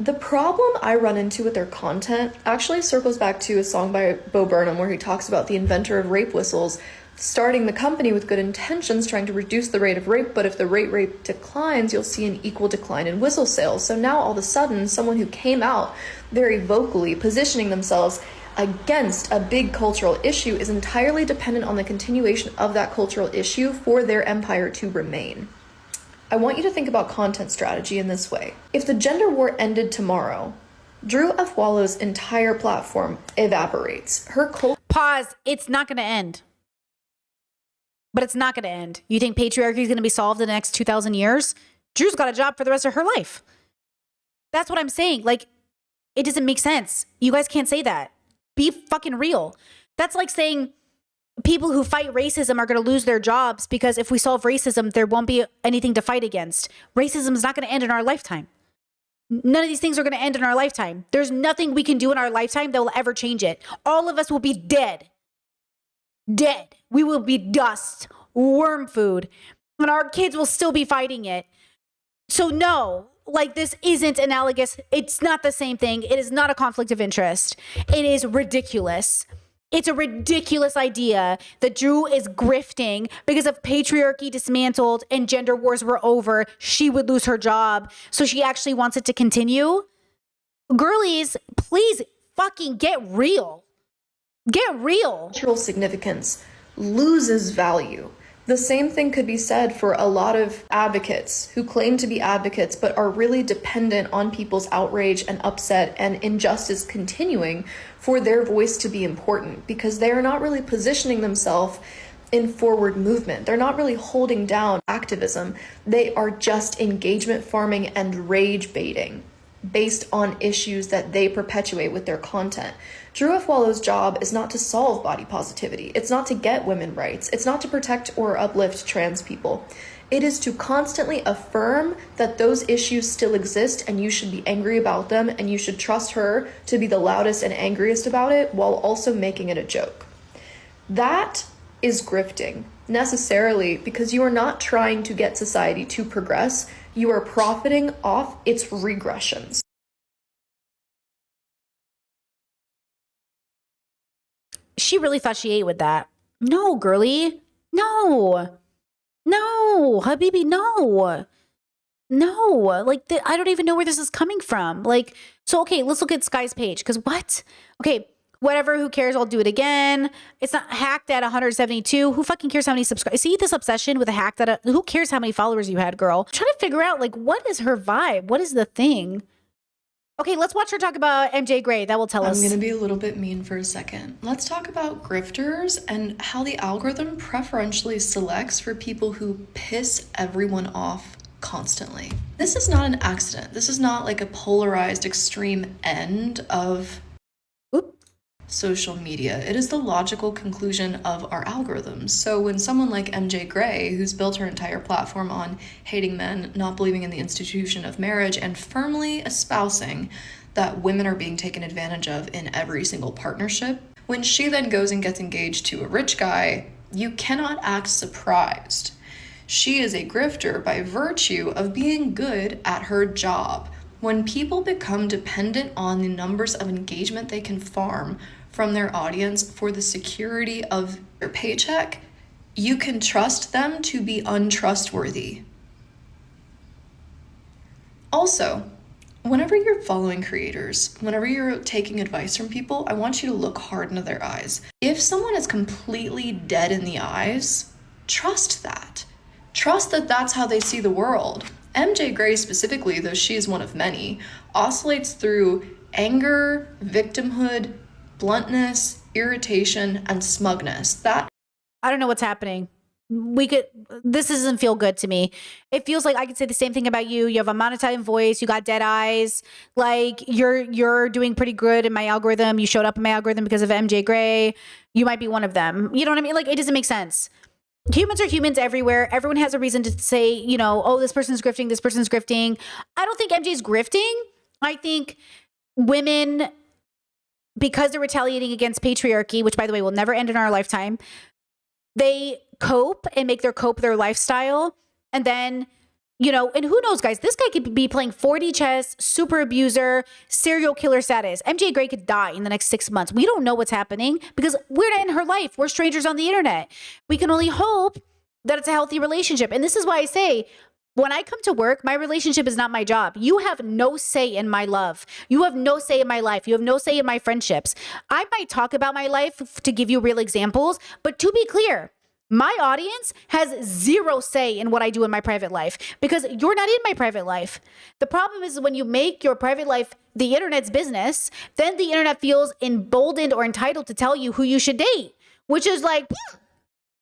The problem I run into with their content actually circles back to a song by Bo Burnham where he talks about the inventor of rape whistles starting the company with good intentions, trying to reduce the rate of rape, but if the rate declines, you'll see an equal decline in whistle sales. So now all of a sudden, someone who came out very vocally positioning themselves against a big cultural issue is entirely dependent on the continuation of that cultural issue for their empire to remain. I want you to think about content strategy in this way. If the gender war ended tomorrow, Drew Afwalo's entire platform evaporates. Her Pause. It's not going to end. But it's not going to end. You think patriarchy is going to be solved in the next 2,000 years? Drew's got a job for the rest of her life. That's what I'm saying. Like, it doesn't make sense. You guys can't say that. Be fucking real. That's like saying people who fight racism are going to lose their jobs because if we solve racism, there won't be anything to fight against. Racism is not going to end in our lifetime. None of these things are going to end in our lifetime. There's nothing we can do in our lifetime that will ever change it. All of us will be dead. Dead. We will be dust, worm food, and our kids will still be fighting it. So no, like this isn't analogous. It's not the same thing. It is not a conflict of interest. It is ridiculous. It's a ridiculous idea that Drew is grifting because if patriarchy dismantled and gender wars were over, she would lose her job. So she actually wants it to continue. Girlies, please fucking get real. Get real. Cultural significance loses value. The same thing could be said for a lot of advocates who claim to be advocates but are really dependent on people's outrage and upset and injustice continuing for their voice to be important because they are not really positioning themselves in forward movement. They're not really holding down activism. They are just engagement farming and rage baiting based on issues that they perpetuate with their content. Drew Afwalo's job is not to solve body positivity. It's not to get women rights. It's not to protect or uplift trans people. It is to constantly affirm that those issues still exist and you should be angry about them and you should trust her to be the loudest and angriest about it while also making it a joke. That is grifting, necessarily because you are not trying to get society to progress. You are profiting off its regressions. She really thought she ate with that. No, girly. No, Habibi, no. Like, I don't even know where this is coming from. Like, so, okay, let's look at Sky's page. Because what? Okay, whatever, who cares? I'll do it again. It's not hacked at 172. Who fucking cares how many subscribers? See this obsession with a hack that, who cares how many followers you had, girl? I'm trying to figure out, like, what is her vibe? What is the thing? Okay, let's watch her talk about MJ Gray. That will tell us. I'm going to be a little bit mean for a second. Let's talk about grifters and how the algorithm preferentially selects for people who piss everyone off constantly. This is not an accident. This is not like a polarized extreme end of social media. It is the logical conclusion of our algorithms. So when someone like MJ Gray, who's built her entire platform on hating men, not believing in the institution of marriage, and firmly espousing that women are being taken advantage of in every single partnership, when she then goes and gets engaged to a rich guy, you cannot act surprised. She is a grifter by virtue of being good at her job. When people become dependent on the numbers of engagement they can farm from their audience for the security of their paycheck, you can trust them to be untrustworthy. Also, whenever you're following creators, whenever you're taking advice from people, I want you to look hard into their eyes. If someone is completely dead in the eyes, trust that. Trust that that's how they see the world. MJ Gray specifically, though she is one of many, oscillates through anger, victimhood, bluntness, irritation, and smugness. I don't know what's happening. This doesn't feel good to me. It feels like I could say the same thing about you. You have a monotone voice. You got dead eyes. Like you're doing pretty good in my algorithm. You showed up in my algorithm because of MJ Gray. You might be one of them. You know what I mean? Like, it doesn't make sense. Humans are humans everywhere. Everyone has a reason to say, you know, oh, this person's grifting. This person's grifting. I don't think MJ's grifting. I think women, because they're retaliating against patriarchy, which by the way will never end in our lifetime, they cope and make their cope their lifestyle. And then, you know, and who knows, guys, this guy could be playing 4D chess, super abuser, serial killer status. MJ Gray could die in the next 6 months. We don't know what's happening because we're not in her life. We're strangers on the internet. We can only hope that it's a healthy relationship. And this is why I say, when I come to work, my relationship is not my job. You have no say in my love. You have no say in my life. You have no say in my friendships. I might talk about my life to give you real examples, but to be clear, my audience has zero say in what I do in my private life because you're not in my private life. The problem is when you make your private life the internet's business, then the internet feels emboldened or entitled to tell you who you should date, which is like...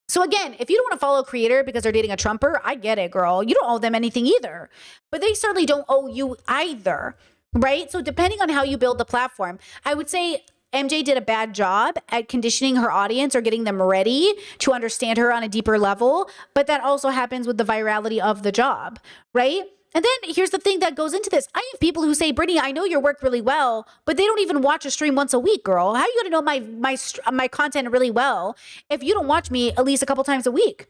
So again, if you don't want to follow a creator because they're dating a Trumper, I get it, girl. You don't owe them anything either. But they certainly don't owe you either, right? So depending on how you build the platform, I would say MJ did a bad job at conditioning her audience or getting them ready to understand her on a deeper level. But that also happens with the virality of the job, right? And then here's the thing that goes into this. I have people who say, Brittany, I know your work really well, but they don't even watch a stream once a week, girl. How are you going to know my content really well if you don't watch me at least a couple times a week,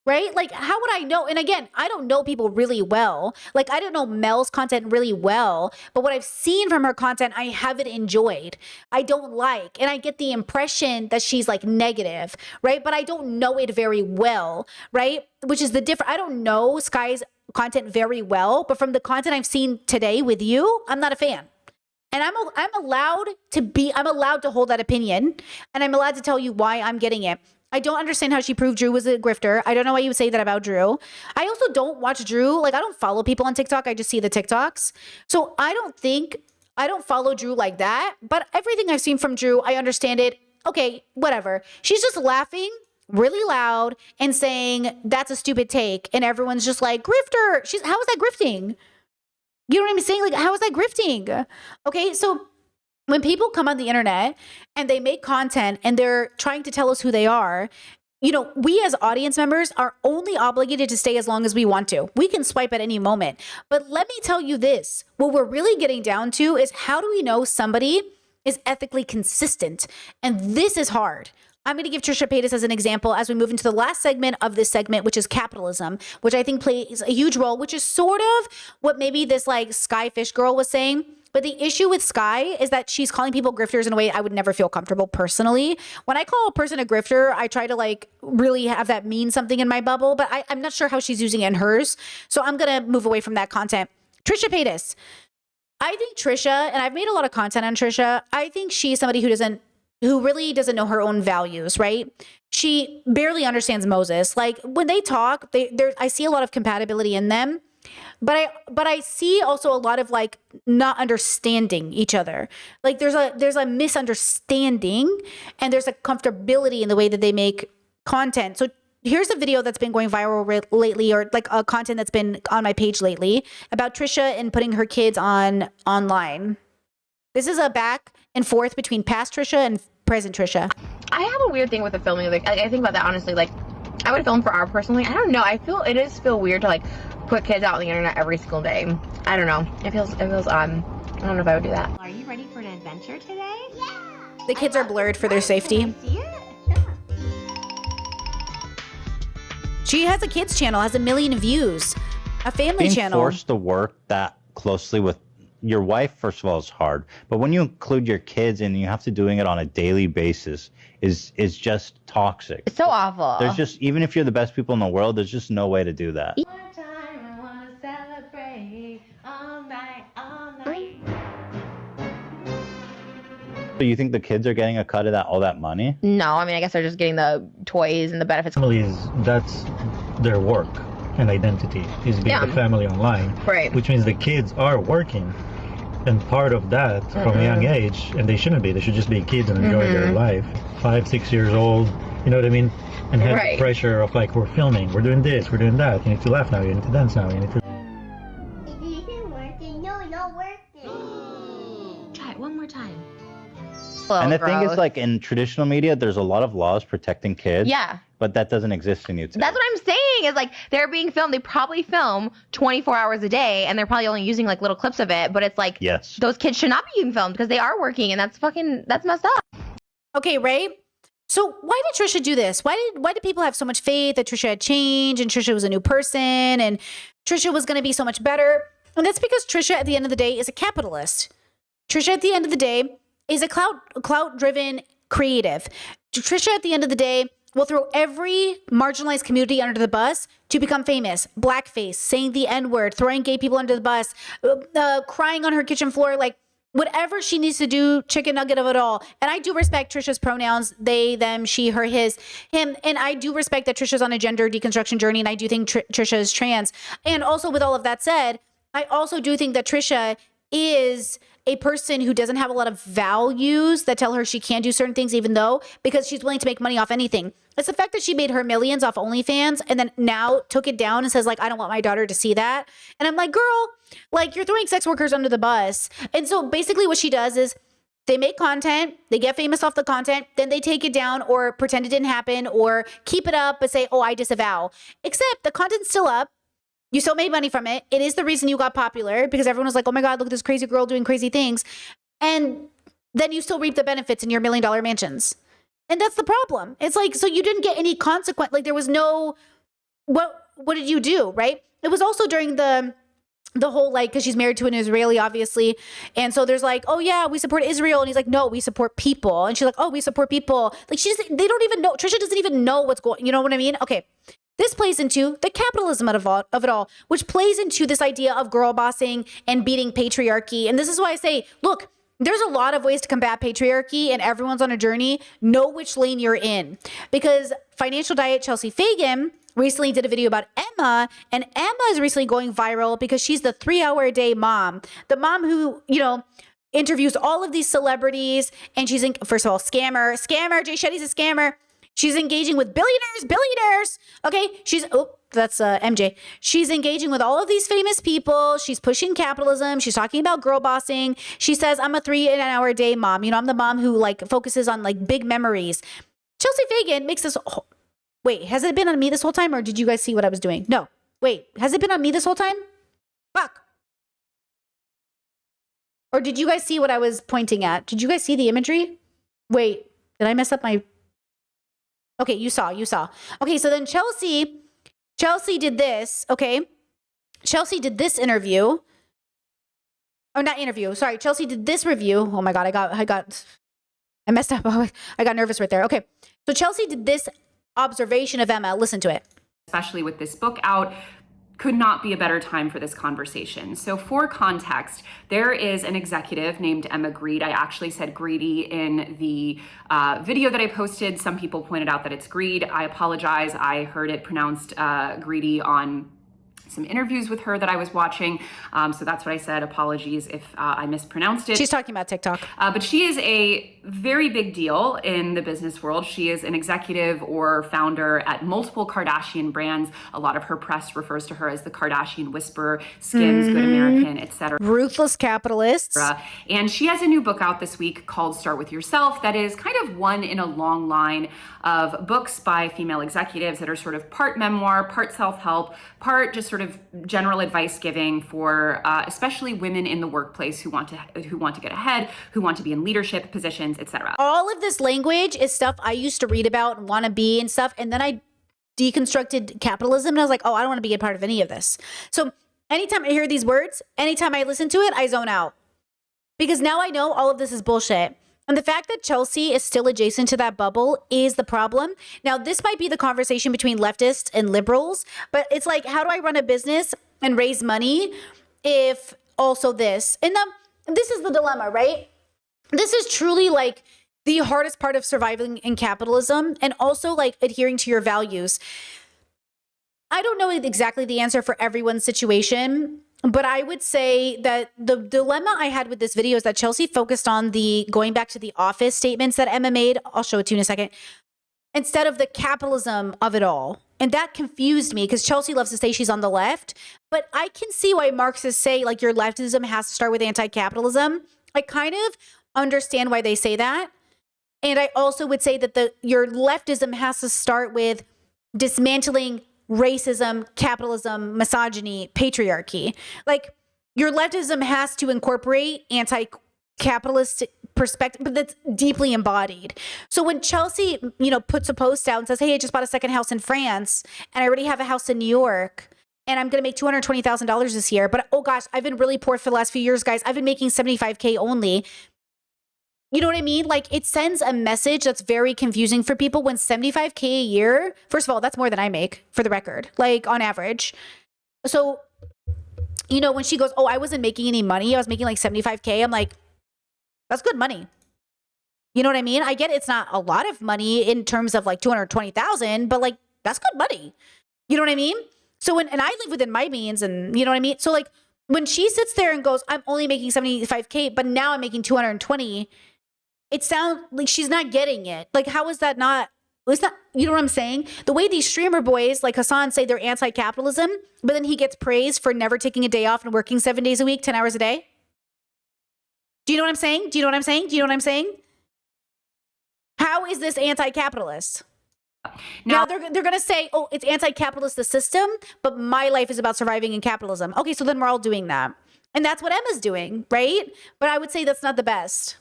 right? Like, how would I know? And again, I don't know people really well. Like, I don't know Mel's content really well, but what I've seen from her content, I haven't enjoyed. I don't like, and I get the impression that she's like negative, right? But I don't know it very well, right? Which is the difference. I don't know Sky's content very well, but from the content I've seen today with you, I'm not a fan. And I'm allowed to hold that opinion, and I'm allowed to tell you why I'm getting it. I don't understand how she proved Drew was a grifter. I don't know why you would say that about Drew. I also don't watch Drew. Like, I don't follow people on TikTok. I just see the TikToks. So I don't follow Drew like that, but everything I've seen from Drew, I understand it. Okay, whatever. She's just laughing really loud and saying that's a stupid take, and everyone's just like, grifter. How is that grifting? You know what I'm saying? Like, how is that grifting? Okay, so when people come on the internet and they make content and they're trying to tell us who they are, you know, we as audience members are only obligated to stay as long as we want to. We can swipe at any moment. But let me tell you this, what we're really getting down to is how do we know somebody is ethically consistent? And this is hard. I'm going to give Trisha Paytas as an example as we move into the last segment of this segment, which is capitalism, which I think plays a huge role, which is sort of what maybe this like Skyfish girl was saying. But the issue with Sky is that she's calling people grifters in a way I would never feel comfortable personally. When I call a person a grifter, I try to like really have that mean something in my bubble, but I'm not sure how she's using it in hers. So I'm going to move away from that content. Trisha Paytas. I think Trisha, and I've made a lot of content on Trisha, I think she's somebody who really doesn't know her own values, right? She barely understands Moses. Like when they talk, I see a lot of compatibility in them. But I see also a lot of like not understanding each other. Like there's a misunderstanding and there's a comfortability in the way that they make content. So here's a video that's been going viral lately, or like a content that's been on my page lately about Trisha and putting her kids online. This is a back and forth between past Trisha and present Trisha. I have a weird thing with the filming. Like I think about that honestly. Like I would film for our personally. I don't know. I feel weird to like put kids out on the internet every single day. I don't know. It feels I don't know if I would do that. Are you ready for an adventure today? Yeah. The kids are blurred for their safety. See it? Yeah. She has a kids channel, has 1 million views, a family channel. Being forced to work that closely with your wife, first of all, is hard. But when you include your kids and you have to doing it on a daily basis, is just toxic. It's so awful. There's just, even if you're the best people in the world, there's just no way to do that. So you think the kids are getting a cut of all that money? No, I mean I guess they're just getting the toys and the benefits. Families, that's their work and identity, is being the family online. Right. Which means the kids are working. And part of that from a young age, and they shouldn't be, they should just be kids and enjoy their life. 5, 6 years old, you know what I mean? And have the pressure of like, we're filming, we're doing this, we're doing that. You need to laugh now, you need to dance now, you need to... It isn't working. No, not working. Try it one more time. And the thing is, like, in traditional media, there's a lot of laws protecting kids. Yeah. But that doesn't exist in YouTube. That's what I'm saying is like they're being filmed. They probably film 24 hours a day and they're probably only using like little clips of it. But it's like, yes, those kids should not be being filmed because they are working and that's messed up. Okay, Ray. So why did Trisha do this? Why did people have so much faith that Trisha had changed and Trisha was a new person and Trisha was going to be so much better? And that's because Trisha at the end of the day is a capitalist. Trisha at the end of the day is a clout-driven creative. Trisha at the end of the day will throw every marginalized community under the bus to become famous. Blackface, saying the N-word, throwing gay people under the bus, crying on her kitchen floor, like whatever she needs to do, chicken nugget of it all. And I do respect Trisha's pronouns, they, them, she, her, his, him. And I do respect that Trisha's on a gender deconstruction journey. And I do think Trisha is trans. And also with all of that said, I also do think that Trisha is a person who doesn't have a lot of values that tell her she can't do certain things, even though, because she's willing to make money off anything. It's the fact that she made her millions off OnlyFans and then now took it down and says like, I don't want my daughter to see that. And I'm like, girl, like you're throwing sex workers under the bus. And so basically what she does is they make content, they get famous off the content, then they take it down or pretend it didn't happen or keep it up but say, oh, I disavow. Except the content's still up. You still made money from it. It is the reason you got popular because everyone was like, oh my God, look at this crazy girl doing crazy things. And then you still reap the benefits in your $1 million mansions. And that's the problem. It's like, so you didn't get any consequence. Like there was no, what did you do? Right. It was also during the whole, like, cause she's married to an Israeli, obviously. And so there's like, oh yeah, we support Israel. And he's like, no, we support people. And she's like, oh, we support people. Like they don't even know. Trisha doesn't even know what's going, you know what I mean? Okay. This plays into the capitalism of it all, which plays into this idea of girl bossing and beating patriarchy. And this is why I say, look, there's a lot of ways to combat patriarchy and everyone's on a journey. Know which lane you're in. Because Financial Diet Chelsea Fagan recently did a video about Emma, and Emma is recently going viral because she's the 3-hour-a-day mom. The mom who, you know, interviews all of these celebrities, and she's, first of all, scammer. Jay Shetty's a scammer. She's engaging with billionaires. Okay. That's MJ. She's engaging with all of these famous people. She's pushing capitalism. She's talking about girl bossing. She says, I'm a 3-hour-a-day mom. You know, I'm the mom who like focuses on like big memories. Chelsea Fagan makes this. Wait, has it been on me this whole time or did you guys see what I was doing? No. Wait, has it been on me this whole time? Fuck. Or did you guys see what I was pointing at? Did you guys see the imagery? Wait, did I mess up my... Okay, you saw. Okay, so then Chelsea did this, okay? Chelsea did this interview. or not interview. Sorry, Chelsea did this review. Oh my God, I messed up. I got nervous right there. Okay. So Chelsea did this observation of Emma. Listen to it. Especially with this book out, could not be a better time for this conversation. So for context, there is an executive named Emma Greed. I actually said greedy in the video that I posted. Some people pointed out that it's greed. I apologize. I heard it pronounced greedy on some interviews with her that I was watching. So that's what I said. Apologies if I mispronounced it. She's talking about TikTok. But she is a very big deal in the business world. She is an executive or founder at multiple Kardashian brands. A lot of her press refers to her as the Kardashian Whisperer, Skims, Good American, etc. Ruthless capitalists. And she has a new book out this week called Start With Yourself that is kind of one in a long line of books by female executives that are sort of part memoir, part self-help, part just sort of general advice giving for especially women in the workplace who want to get ahead, who want to be in leadership positions, etc. All of this language is stuff I used to read about and want to be and stuff. And then I deconstructed capitalism and I was like, oh, I don't want to be a part of any of this. So anytime I hear these words, anytime I listen to it, I zone out. Because now I know all of this is bullshit. And the fact that Chelsea is still adjacent to that bubble is the problem. Now, this might be the conversation between leftists and liberals, but it's like, how do I run a business and raise money if also this? And this is the dilemma, right? This is truly like the hardest part of surviving in capitalism and also like adhering to your values. I don't know exactly the answer for everyone's situation, but I would say that the dilemma I had with this video is that Chelsea focused on the going back to the office statements that Emma made. I'll show it to you in a second. Instead of the capitalism of it all. And that confused me because Chelsea loves to say she's on the left, but I can see why Marxists say like your leftism has to start with anti-capitalism. I kind of understand why they say that. And I also would say that your leftism has to start with dismantling racism, capitalism, misogyny, patriarchy. Like your leftism has to incorporate anti-capitalist perspective, but that's deeply embodied. So when Chelsea, puts a post out and says, hey, I just bought a second house in France and I already have a house in New York and I'm going to make $220,000 this year. But oh gosh, I've been really poor for the last few years, guys. I've been making $75K only. You know what I mean? Like it sends a message that's very confusing for people when $75K a year, first of all, that's more than I make for the record, like on average. So, when she goes, oh, I wasn't making any money. I was making like $75K. I'm like, that's good money. You know what I mean? I get it's not a lot of money in terms of like 220,000, but like that's good money. You know what I mean? So and I live within my means and you know what I mean? So like when she sits there and goes, I'm only making 75K, but now I'm making 220, it sounds like she's not getting it. Like, how is that not, you know what I'm saying? The way these streamer boys like Hassan say they're anti-capitalism, but then he gets praised for never taking a day off and working 7 days a week, 10 hours a day. Do you know what I'm saying? Do you know what I'm saying? Do you know what I'm saying? How is this anti-capitalist? Now they're going to say, oh, it's anti-capitalist, the system, but my life is about surviving in capitalism. Okay, so then we're all doing that. And that's what Emma's doing, right? But I would say that's not the best.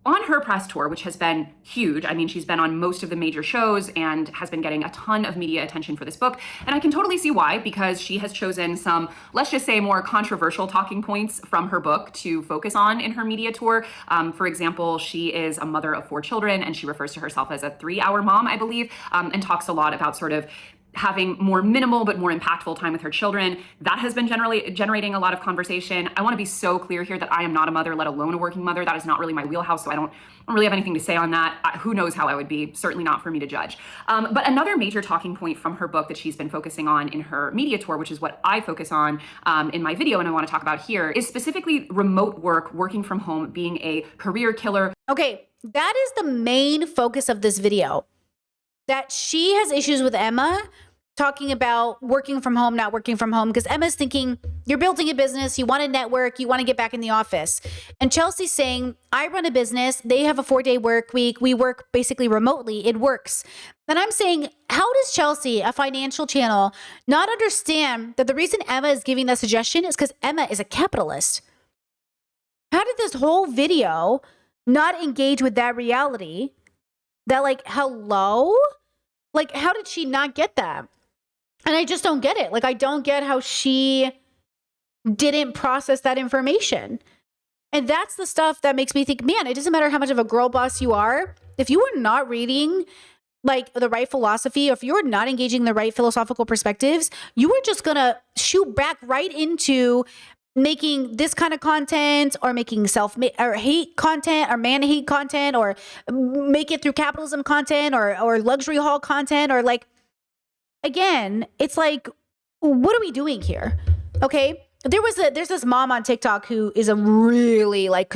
On her press tour, which has been huge, I mean, she's been on most of the major shows and has been getting a ton of media attention for this book. And I can totally see why, because she has chosen some, let's just say, more controversial talking points from her book to focus on in her media tour. For example, she is a mother of 4 children, and she refers to herself as a 3-hour mom, I believe, and talks a lot about sort of having more minimal but more impactful time with her children. That has been generating a lot of conversation. I want to be so clear here that I am not a mother, let alone a working mother. That is not really my wheelhouse, so I don't really have anything to say on that. Who knows how I would be? Certainly not for me to judge. But another major talking point from her book that she's been focusing on in her media tour, which is what I focus on in my video and I want to talk about here, is specifically remote work, working from home, being a career killer. Okay, that is the main focus of this video. That she has issues with Emma talking about working from home, not working from home, because Emma's thinking you're building a business, you want to network, you want to get back in the office. And Chelsea's saying, I run a business, they have a 4-day work week, we work basically remotely, it works. And I'm saying, how does Chelsea, a financial channel, not understand that the reason Emma is giving that suggestion is because Emma is a capitalist? How did this whole video not engage with that reality? That like, hello? Like, how did she not get that? And I just don't get it. Like, I don't get how she didn't process that information. And that's the stuff that makes me think, man, it doesn't matter how much of a girl boss you are. If you are not reading like the right philosophy, if you're not engaging the right philosophical perspectives, you are just going to shoot back right into making this kind of content, or making or hate content, or man hate content, or make it through capitalism content, or luxury haul content, or like, again, it's like, what are we doing here? Okay. There's this mom on TikTok who is a really like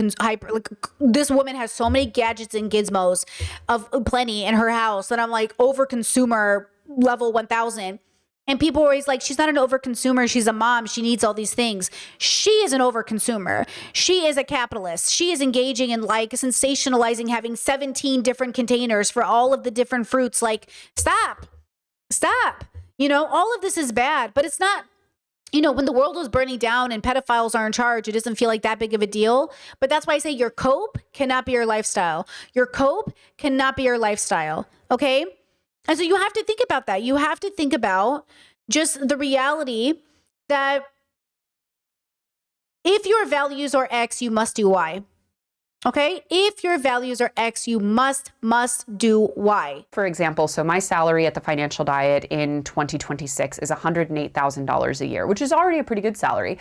this woman has so many gadgets and gizmos of plenty in her house, and I'm like, over consumer level 1000. And people are always like, she's not an overconsumer. She's a mom. She needs all these things. She is an overconsumer. She is a capitalist. She is engaging in like sensationalizing having 17 different containers for all of the different fruits. Like, stop. All of this is bad, but it's not, when the world was burning down and pedophiles are in charge, it doesn't feel like that big of a deal. But that's why I say your cope cannot be your lifestyle. Your cope cannot be your lifestyle. Okay. And so you have to think about that. You have to think about just the reality that if your values are X, you must do Y. Okay? If your values are X, you must do Y. For example, so my salary at the Financial Diet in 2026 is $108,000 a year, which is already a pretty good salary.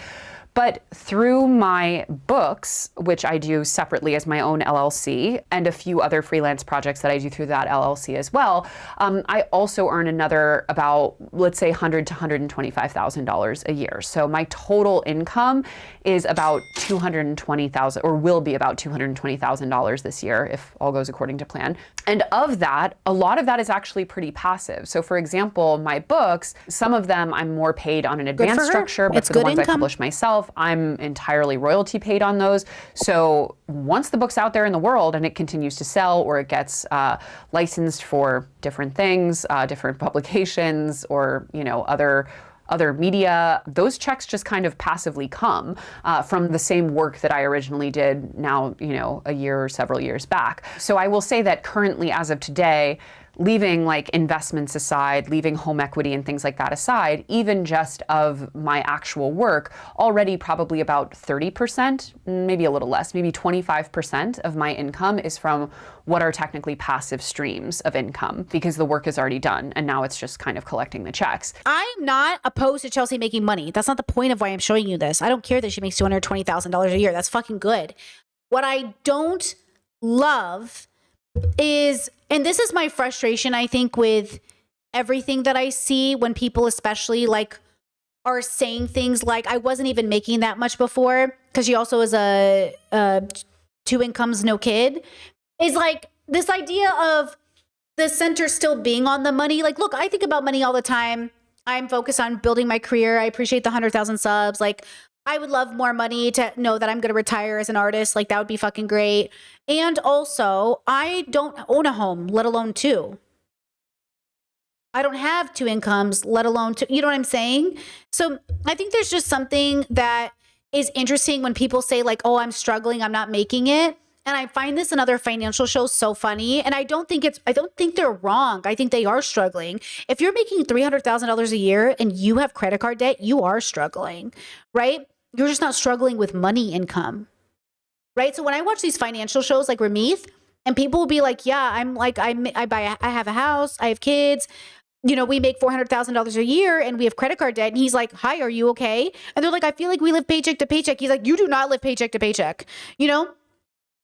But through my books, which I do separately as my own LLC, and a few other freelance projects that I do through that LLC as well, I also earn another about, let's say, $100,000 to $125,000 a year. So my total income is about $220,000, or will be about $220,000 this year if all goes according to plan. And of that, a lot of that is actually pretty passive. So for example, my books, some of them I'm more paid on an advanced structure, but for the ones I publish myself, I'm entirely royalty paid on those. So once the book's out there in the world and it continues to sell, or it gets licensed for different things, different publications, or other media, those checks just kind of passively come from the same work that I originally did now, a year or several years back. So I will say that currently, as of today, leaving like investments aside, leaving home equity and things like that aside, even just of my actual work, already probably about 30%, maybe a little less, maybe 25% of my income is from what are technically passive streams of income, because the work is already done and now it's just kind of collecting the checks. I'm not opposed to Chelsea making money. That's not the point of why I'm showing you this. I don't care that she makes $220,000 a year. That's fucking good. What I don't love is, and this is my frustration, I think, with everything that I see when people especially like are saying things like, I wasn't even making that much before, because she also is a 2 incomes, no kid, is like this idea of the center still being on the money. Like, look, I think about money all the time. I'm focused on building my career. I appreciate the 100,000 subs. Like, I would love more money to know that I'm going to retire as an artist. Like, that would be fucking great. And also, I don't own a home, let alone 2. I don't have 2 incomes, let alone 2. You know what I'm saying? So I think there's just something that is interesting when people say like, oh, I'm struggling, I'm not making it. And I find this in other financial shows so funny. And I don't think they're wrong. I think they are struggling. If you're making $300,000 a year and you have credit card debt, you are struggling, right? You're just not struggling with money income, right? So when I watch these financial shows like Ramith, and people will be like, yeah, I have a house, I have kids, we make $400,000 a year and we have credit card debt. And he's like, hi, are you okay? And they're like, I feel like we live paycheck to paycheck. He's like, you do not live paycheck to paycheck.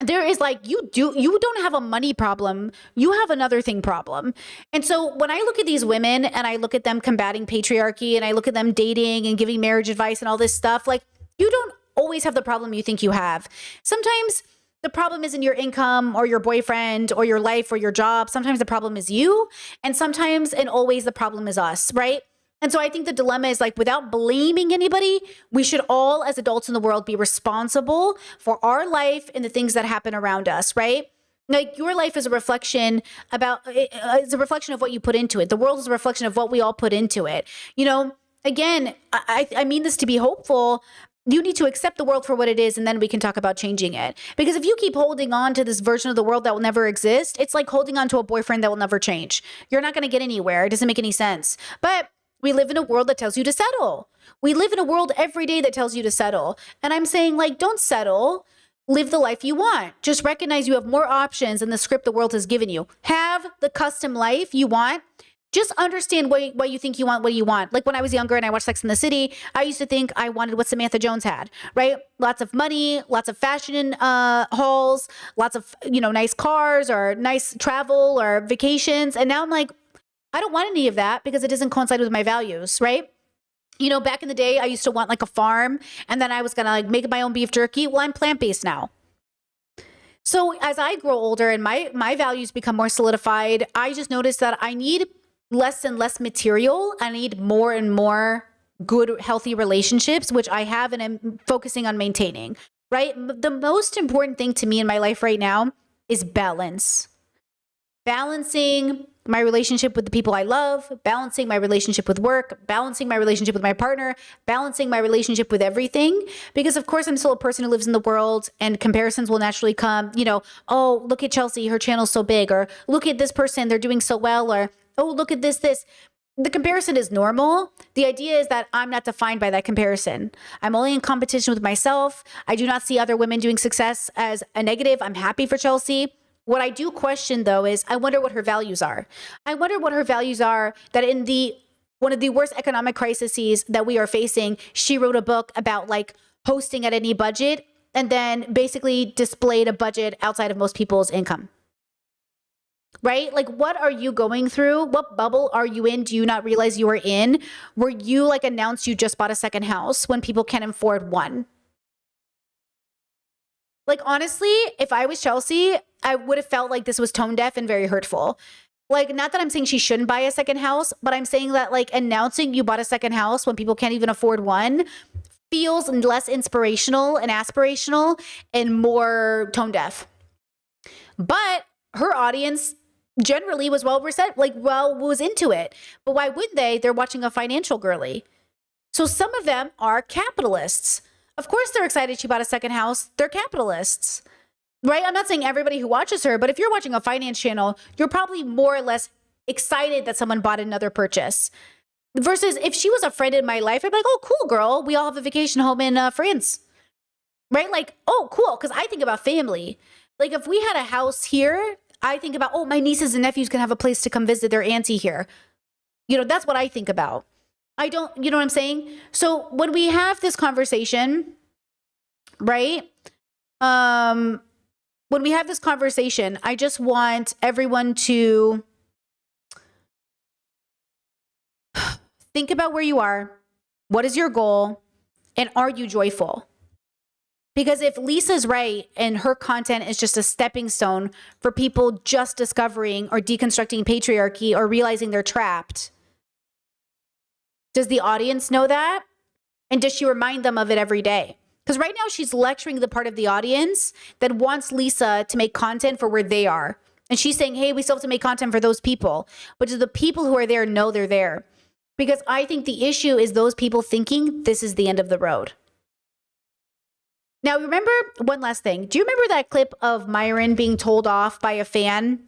There is like, you don't have a money problem. You have another thing problem. And so when I look at these women and I look at them combating patriarchy and I look at them dating and giving marriage advice and all this stuff, like, you don't always have the problem you think you have. Sometimes the problem isn't your income or your boyfriend or your life or your job. Sometimes the problem is you. And sometimes and always the problem is us, right? And so I think the dilemma is like, without blaming anybody, we should all as adults in the world be responsible for our life and the things that happen around us, right? Like, your life is a reflection of what you put into it. The world is a reflection of what we all put into it. Again, I mean this to be hopeful. You need to accept the world for what it is, and then we can talk about changing it. Because if you keep holding on to this version of the world that will never exist, it's like holding on to a boyfriend that will never change. You're not going to get anywhere. It doesn't make any sense. But we live in a world that tells you to settle. We live in a world every day that tells you to settle. And I'm saying, like, don't settle. live the life you want. Just recognize you have more options than the script the world has given you. Have the custom life you want. Just understand what you think you want, what you want. Like when I was younger and I watched Sex and the City, I used to think I wanted what Samantha Jones had, right? Lots of money, lots of fashion hauls, lots of, nice cars or nice travel or vacations. And now I'm like, I don't want any of that because it doesn't coincide with my values, right? Back in the day, I used to want like a farm and then I was going to like make my own beef jerky. Well, I'm plant-based now. So as I grow older and my values become more solidified, I just noticed that I need less and less material. I need more and more good, healthy relationships, which I have and I'm focusing on maintaining, right? The most important thing to me in my life right now is balance. Balancing my relationship with the people I love, balancing my relationship with work, balancing my relationship with my partner, balancing my relationship with everything. Because of course I'm still a person who lives in the world and comparisons will naturally come, oh, look at Chelsea, her channel's so big, or look at this person, they're doing so well, or oh, look at this. The comparison is normal. The idea is that I'm not defined by that comparison. I'm only in competition with myself. I do not see other women doing success as a negative. I'm happy for Chelsea. What I do question though is I wonder what her values are. I wonder what her values are that in one of the worst economic crises that we are facing, she wrote a book about like hosting at any budget and then basically displayed a budget outside of most people's income. Right? Like, what are you going through? What bubble are you in? Do you not realize you are in? Where you like announced you just bought a second house when people can't afford one? Like, honestly, if I was Chelsea, I would have felt like this was tone deaf and very hurtful. Like, not that I'm saying she shouldn't buy a second house, but I'm saying that like announcing you bought a second house when people can't even afford one feels less inspirational and aspirational and more tone deaf. But her audience generally was was into it. But why wouldn't they? They're watching a financial girly. So some of them are capitalists. Of course they're excited she bought a second house. They're capitalists, right? I'm not saying everybody who watches her, but if you're watching a finance channel, you're probably more or less excited that someone bought another purchase. Versus if she was a friend in my life, I'd be like, oh, cool, girl. We all have a vacation home in France, right? Like, oh, cool. Because I think about family. Like if we had a house here, I think about, oh, my nieces and nephews can have a place to come visit their auntie here. That's what I think about. I don't, you know what I'm saying? So when we have this conversation, right? When we have this conversation, I just want everyone to think about where you are. What is your goal? And are you joyful? Because if Lisa's right and her content is just a stepping stone for people just discovering or deconstructing patriarchy or realizing they're trapped, does the audience know that? And does she remind them of it every day? Because right now she's lecturing the part of the audience that wants Lisa to make content for where they are. And she's saying, hey, we still have to make content for those people. But do the people who are there know they're there? Because I think the issue is those people thinking this is the end of the road. Now, remember one last thing. Do you remember that clip of Myron being told off by a fan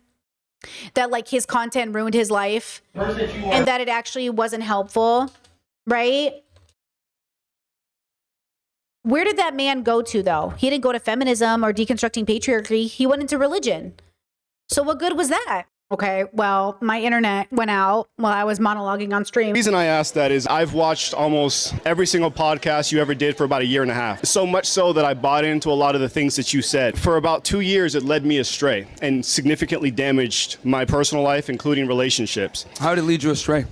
that like his content ruined his life and that it actually wasn't helpful, right? Where did that man go to though? He didn't go to feminism or deconstructing patriarchy. He went into religion. So what good was that? Okay, well, my internet went out while I was monologuing on stream. The reason I asked that is I've watched almost every single podcast you ever did for about 1.5 years. So much so that I bought into a lot of the things that you said. For about 2 years, it led me astray and significantly damaged my personal life, including relationships. How did it lead you astray?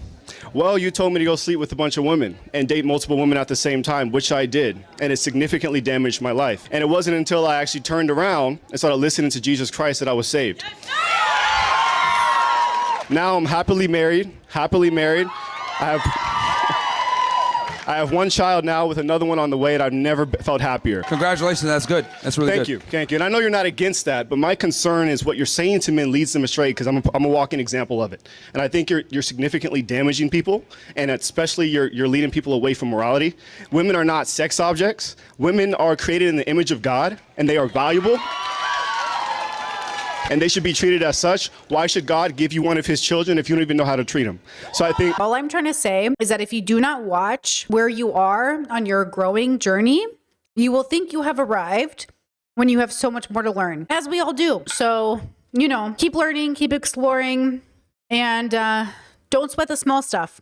Well, you told me to go sleep with a bunch of women and date multiple women at the same time, which I did. And it significantly damaged my life. And it wasn't until I actually turned around and started listening to Jesus Christ that I was saved. Now I'm happily married. I have one child now with another one on the way, and I've never felt happier. Congratulations, that's good. That's really good. Thank you. And I know you're not against that, but my concern is what you're saying to men leads them astray, because I'm a walking example of it. And I think you're significantly damaging people, and especially you're leading people away from morality. Women are not sex objects. Women are created in the image of God, and they are valuable. And they should be treated as such. Why should God give you one of his children if you don't even know how to treat him? So I think all I'm trying to say is that if you do not watch where you are on your growing journey, you will think you have arrived when you have so much more to learn, as we all do. So, you know, keep learning, keep exploring, and don't sweat the small stuff,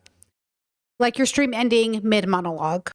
like your stream ending mid-monologue.